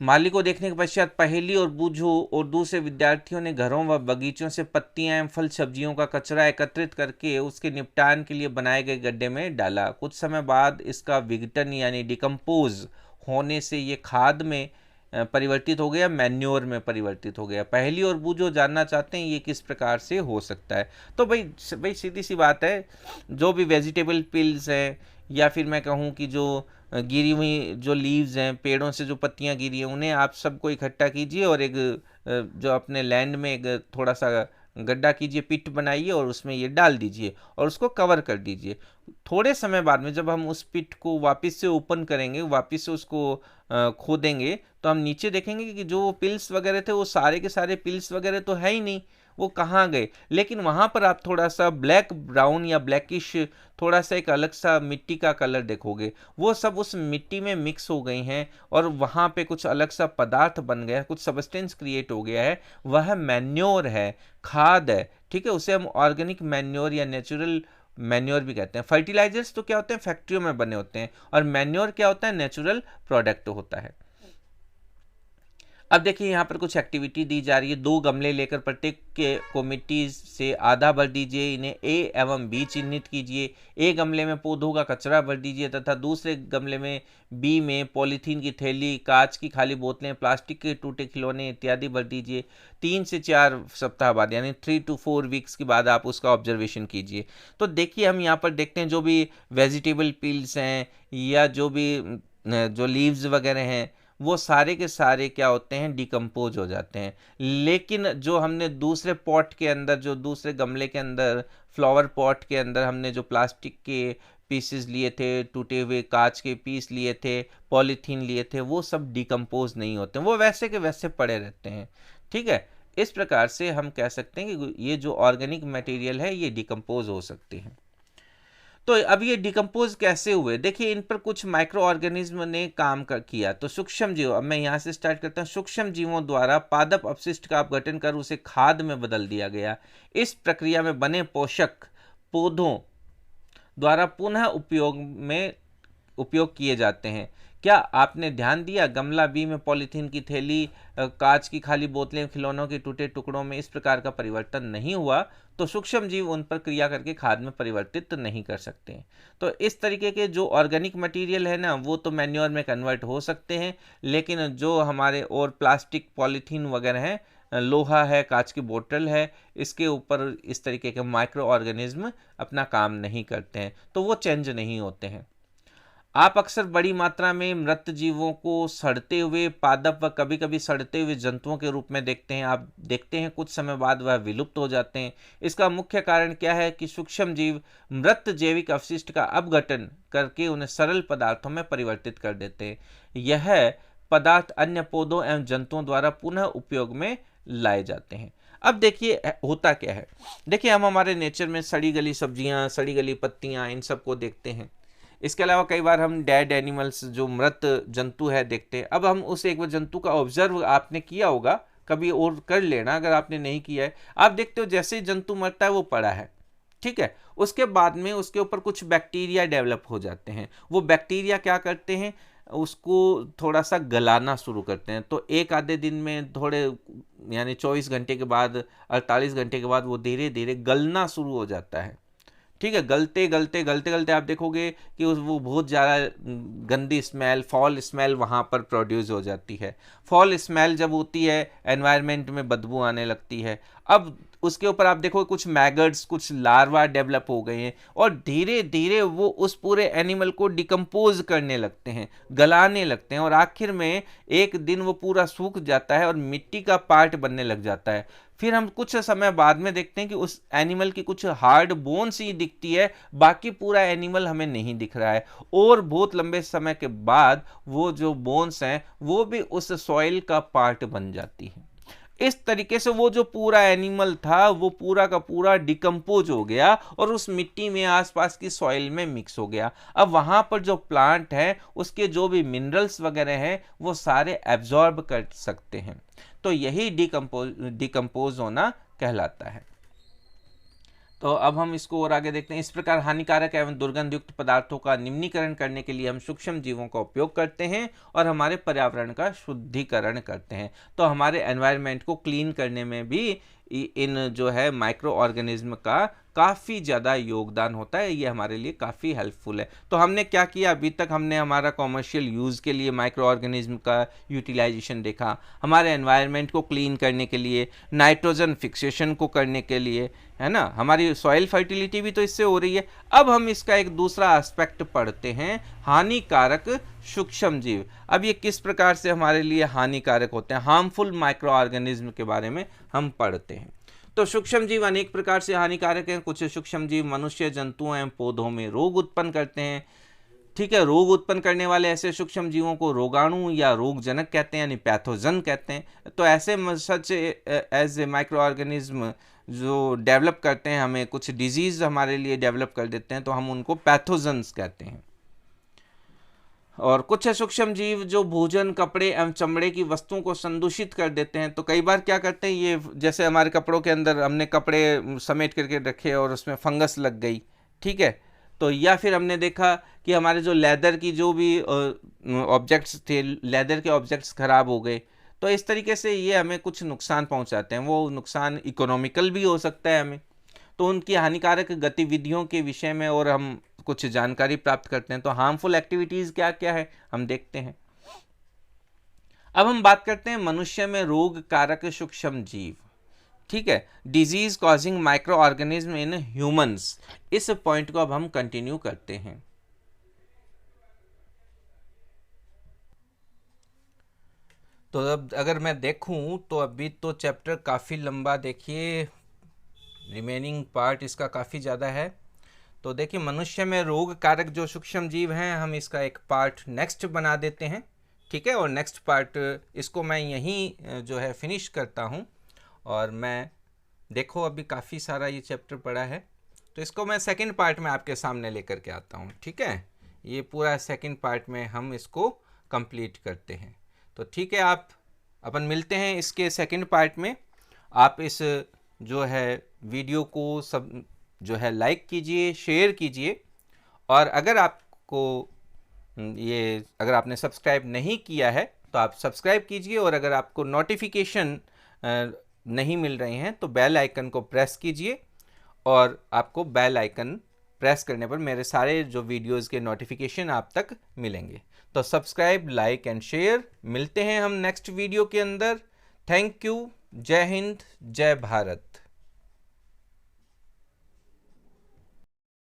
माली को देखने के पश्चात पहेली और बूझो और दूसरे विद्यार्थियों ने घरों व बगीचों से पत्तियां एवं फल सब्जियों का कचरा एकत्रित करके उसके निपटान के लिए बनाए गए गड्ढे में डाला। कुछ समय बाद इसका विघटन यानी डिकम्पोज होने से ये खाद में परिवर्तित हो गया, मैन्योर में परिवर्तित हो गया। पहेली और बूझो जानना चाहते हैं ये किस प्रकार से हो सकता है? तो भाई सीधी सी बात है, जो भी वेजिटेबल पिल्स हैं या फिर मैं कहूँ कि जो गिरी हुई जो लीव्स हैं, पेड़ों से जो पत्तियां गिरी हैं, उन्हें आप सबको इकट्ठा कीजिए और एक जो अपने लैंड में एक थोड़ा सा गड्ढा कीजिए, पिट बनाइए और उसमें ये डाल दीजिए और उसको कवर कर दीजिए। थोड़े समय बाद में जब हम उस पिट को वापस से ओपन करेंगे, वापस से उसको खोदेंगे, तो हम नीचे देखेंगे कि जो पिल्स वगैरह थे वो सारे के सारे पिल्स वगैरह तो है ही नहीं, वो कहाँ गए। लेकिन वहाँ पर आप थोड़ा सा ब्लैक ब्राउन या ब्लैकिश थोड़ा सा एक अलग सा मिट्टी का कलर देखोगे, वो सब उस मिट्टी में मिक्स हो गई हैं और वहाँ पे कुछ अलग सा पदार्थ बन गया है, कुछ सब्सटेंस क्रिएट हो गया है, वह मैन्योर है, खाद है। ठीक है, उसे हम ऑर्गेनिक मैन्योर या नेचुरल मैन्योर भी कहते हैं। फर्टिलाइजर्स तो क्या होते हैं? फैक्ट्रियों में बने होते हैं, और मैन्योर क्या होता है? नेचुरल प्रोडक्ट होता है। अब देखिए यहाँ पर कुछ एक्टिविटी दी जा रही है। 2 गमले लेकर प्रत्येक को मिट्टी से आधा भर दीजिए, इन्हें ए एवं बी चिन्हित कीजिए। ए गमले में पौधों का कचरा भर दीजिए तथा दूसरे गमले में बी में पॉलीथीन की थैली, कांच की खाली बोतलें, प्लास्टिक के टूटे खिलौने इत्यादि भर दीजिए। 3 से 4 सप्ताह बाद यानी 3 to 4 वीक्स के बाद आप उसका ऑब्जर्वेशन कीजिए। तो देखिए हम यहाँ पर देखते हैं जो भी वेजिटेबल पील्स हैं या जो भी जो लीव्स वगैरह हैं वो सारे के सारे क्या होते हैं, डिकम्पोज हो जाते हैं। लेकिन जो हमने दूसरे पॉट के अंदर, जो दूसरे गमले के अंदर, फ्लावर पॉट के अंदर हमने जो प्लास्टिक के पीसेस लिए थे, टूटे हुए कांच के पीस लिए थे, पॉलीथीन लिए थे, वो सब डिकम्पोज नहीं होते, वो वैसे के वैसे पड़े रहते हैं। ठीक है, इस प्रकार से हम कह सकते हैं कि ये जो ऑर्गेनिक मटेरियल है ये डिकम्पोज हो सकते हैं। तो अब ये डिकम्पोज कैसे हुए, देखिए इन पर कुछ माइक्रो ऑर्गेनिज्म ने काम किया। तो सूक्ष्म जीव, अब मैं यहाँ से स्टार्ट करता हूँ। सूक्ष्म जीवों द्वारा पादप अपशिष्ट का अपघटन कर उसे खाद में बदल दिया गया। इस प्रक्रिया में बने पोषक पौधों द्वारा पुनः उपयोग किए जाते हैं। क्या आपने ध्यान दिया, गमला बी में पॉलीथीन की थैली, कांच की खाली बोतलें, खिलौनों के टूटे टुकड़ों में इस प्रकार का परिवर्तन नहीं हुआ, तो सूक्ष्म जीव उन पर क्रिया करके खाद में परिवर्तित नहीं कर सकते। तो इस तरीके के जो ऑर्गेनिक मटेरियल है ना, वो तो मैन्योर में कन्वर्ट हो सकते हैं, लेकिन जो हमारे और प्लास्टिक, पॉलीथीन वगैरह हैं, लोहा है, कांच की बोतल है, इसके ऊपर इस तरीके के माइक्रो ऑर्गेनिज्म अपना काम नहीं करते हैं, तो वो चेंज नहीं होते हैं। आप अक्सर बड़ी मात्रा में मृत जीवों को सड़ते हुए पादप व कभी कभी सड़ते हुए जंतुओं के रूप में देखते हैं। आप देखते हैं कुछ समय बाद वह विलुप्त हो जाते हैं। इसका मुख्य कारण क्या है कि सूक्ष्म जीव मृत जैविक अवशिष्ट का अपघटन करके उन्हें सरल पदार्थों में परिवर्तित कर देते हैं। यह पदार्थ अन्य पौधों एवं जंतुओं द्वारा पुनः उपयोग में लाए जाते हैं। अब देखिए होता क्या है, देखिए हम हमारे नेचर में सड़ी गली सब्जियां, सड़ी गली पत्तियां, इन सबको देखते हैं। इसके अलावा कई बार हम डेड एनिमल्स, जो मृत जंतु है, देखते हैं। अब हम उस एक जंतु का ऑब्जर्व आपने किया होगा, कभी और कर लेना अगर आपने नहीं किया है। आप देखते हो जैसे ही जंतु मरता है वो पड़ा है, ठीक है, उसके बाद में उसके ऊपर कुछ बैक्टीरिया डेवलप हो जाते हैं। वो बैक्टीरिया क्या करते हैं, उसको थोड़ा सा गलाना शुरू करते हैं। तो एक आधे दिन में, थोड़े यानी 24 घंटे के बाद, 48 घंटे के बाद वो धीरे धीरे गलना शुरू हो जाता है। ठीक है, गलते गलते गलते गलते आप देखोगे कि वो बहुत ज़्यादा गंदी स्मेल, फॉल स्मेल वहाँ पर प्रोड्यूस हो जाती है। फॉल स्मेल जब होती है, एनवायरनमेंट में बदबू आने लगती है। अब उसके ऊपर आप देखो कुछ मैगट्स, कुछ लार्वा डेवलप हो गए हैं, और धीरे धीरे वो उस पूरे एनिमल को डिकम्पोज करने लगते हैं, गलाने लगते हैं, और आखिर में एक दिन वो पूरा सूख जाता है और मिट्टी का पार्ट बनने लग जाता है। फिर हम कुछ समय बाद में देखते हैं कि उस एनिमल की कुछ हार्ड बोन्स ही दिखती है, बाकी पूरा एनिमल हमें नहीं दिख रहा है। और बहुत लंबे समय के बाद वो जो बोन्स हैं वो भी उस सॉइल का पार्ट बन जाती है। इस तरीके से वो जो पूरा एनिमल था वो पूरा का पूरा डिकम्पोज हो गया और उस मिट्टी में, आसपास की सॉइल में मिक्स हो गया। अब वहां पर जो प्लांट है उसके जो भी मिनरल्स वगैरह हैं वो सारे एब्जॉर्ब कर सकते हैं। तो यही डिकम्पोज होना कहलाता है। तो अब हम इसको और आगे देखते हैं। इस प्रकार हानिकारक एवं दुर्गंध युक्त पदार्थों का निम्नीकरण करने के लिए हम सूक्ष्म जीवों का उपयोग करते हैं और हमारे पर्यावरण का शुद्धिकरण करते हैं। तो हमारे एनवायरनमेंट को क्लीन करने में भी इन जो है माइक्रो ऑर्गेनिज्म का काफ़ी ज़्यादा योगदान होता है। ये हमारे लिए काफ़ी हेल्पफुल है। तो हमने क्या किया, अभी तक हमने हमारा कॉमर्शियल यूज़ के लिए माइक्रो ऑर्गेनिज्म का यूटिलाइजेशन देखा, हमारे एनवायरनमेंट को क्लीन करने के लिए, नाइट्रोजन फिक्सेशन को करने के लिए, है ना, हमारी सॉइल फर्टिलिटी भी तो इससे हो रही है। अब हम इसका एक दूसरा एस्पेक्ट पढ़ते हैं, हानिकारक सूक्ष्म जीव। अब ये किस प्रकार से हमारे लिए हानिकारक होते हैं, हार्मफुल माइक्रो ऑर्गेनिज्म के बारे में हम पढ़ते हैं। तो सूक्ष्म जीव अनेक प्रकार से हानिकारक हैं। कुछ सूक्ष्म जीव मनुष्य, जंतुओं एवं पौधों में रोग उत्पन्न करते हैं। ठीक है, रोग उत्पन्न करने वाले ऐसे सूक्ष्म जीवों को रोगाणु या रोगजनक कहते हैं, यानी पैथोजन कहते हैं। तो ऐसे such as a micro organism जो डेवलप करते हैं, हमें कुछ डिजीज हमारे लिए डेवलप कर देते हैं, तो हम उनको पैथोजन्स कहते हैं। और कुछ सूक्ष्म जीव जो भोजन, कपड़े एवं चमड़े की वस्तुओं को संदूषित कर देते हैं। तो कई बार क्या करते हैं ये, जैसे हमारे कपड़ों के अंदर हमने कपड़े समेट करके रखे और उसमें फंगस लग गई, ठीक है, तो या फिर हमने देखा कि हमारे जो लेदर की जो भी ऑब्जेक्ट्स थे, लेदर के ऑब्जेक्ट्स खराब हो गए। तो इस तरीके से ये हमें कुछ नुकसान पहुंचाते हैं। वो नुकसान इकोनॉमिकल भी हो सकता है हमें। तो उनकी हानिकारक गतिविधियों के विषय में और हम कुछ जानकारी प्राप्त करते हैं। तो हार्मफुल एक्टिविटीज क्या क्या है हम देखते हैं। अब हम बात करते हैं मनुष्य में रोग कारक सूक्ष्म जीव। ठीक है, disease causing micro organism in humans, इस पॉइंट को अब हम कंटिन्यू करते हैं। तो अब अगर मैं देखूं तो अभी तो चैप्टर काफ़ी लंबा, देखिए रिमेनिंग पार्ट इसका काफ़ी ज़्यादा है। तो देखिए मनुष्य में रोग कारक जो सूक्ष्म जीव हैं, हम इसका एक पार्ट नेक्स्ट बना देते हैं, ठीक है। और नेक्स्ट पार्ट इसको मैं यहीं जो है फिनिश करता हूँ। और मैं देखो अभी काफ़ी सारा ये चैप्टर पड़ा है, तो इसको मैं सेकंड पार्ट में आपके सामने लेकर के आता हूँ, ठीक है। ये पूरा सेकंड पार्ट में हम इसको कंप्लीट करते हैं। तो ठीक है, आप अपन मिलते हैं इसके सेकंड पार्ट में। आप इस जो है वीडियो को सब जो है लाइक कीजिए, शेयर कीजिए। और अगर आपको ये अगर आपने सब्सक्राइब नहीं किया है तो आप सब्सक्राइब कीजिए। और अगर आपको नोटिफिकेशन नहीं मिल रहे हैं तो बेल आइकन को प्रेस कीजिए, और आपको बेल आइकन प्रेस करने पर मेरे सारे जो वीडियोस के नोटिफिकेशन आप तक मिलेंगे। तो सब्सक्राइब, लाइक एंड शेयर। मिलते हैं हम नेक्स्ट वीडियो के अंदर। Thank you. जय हिंद, जय भारत।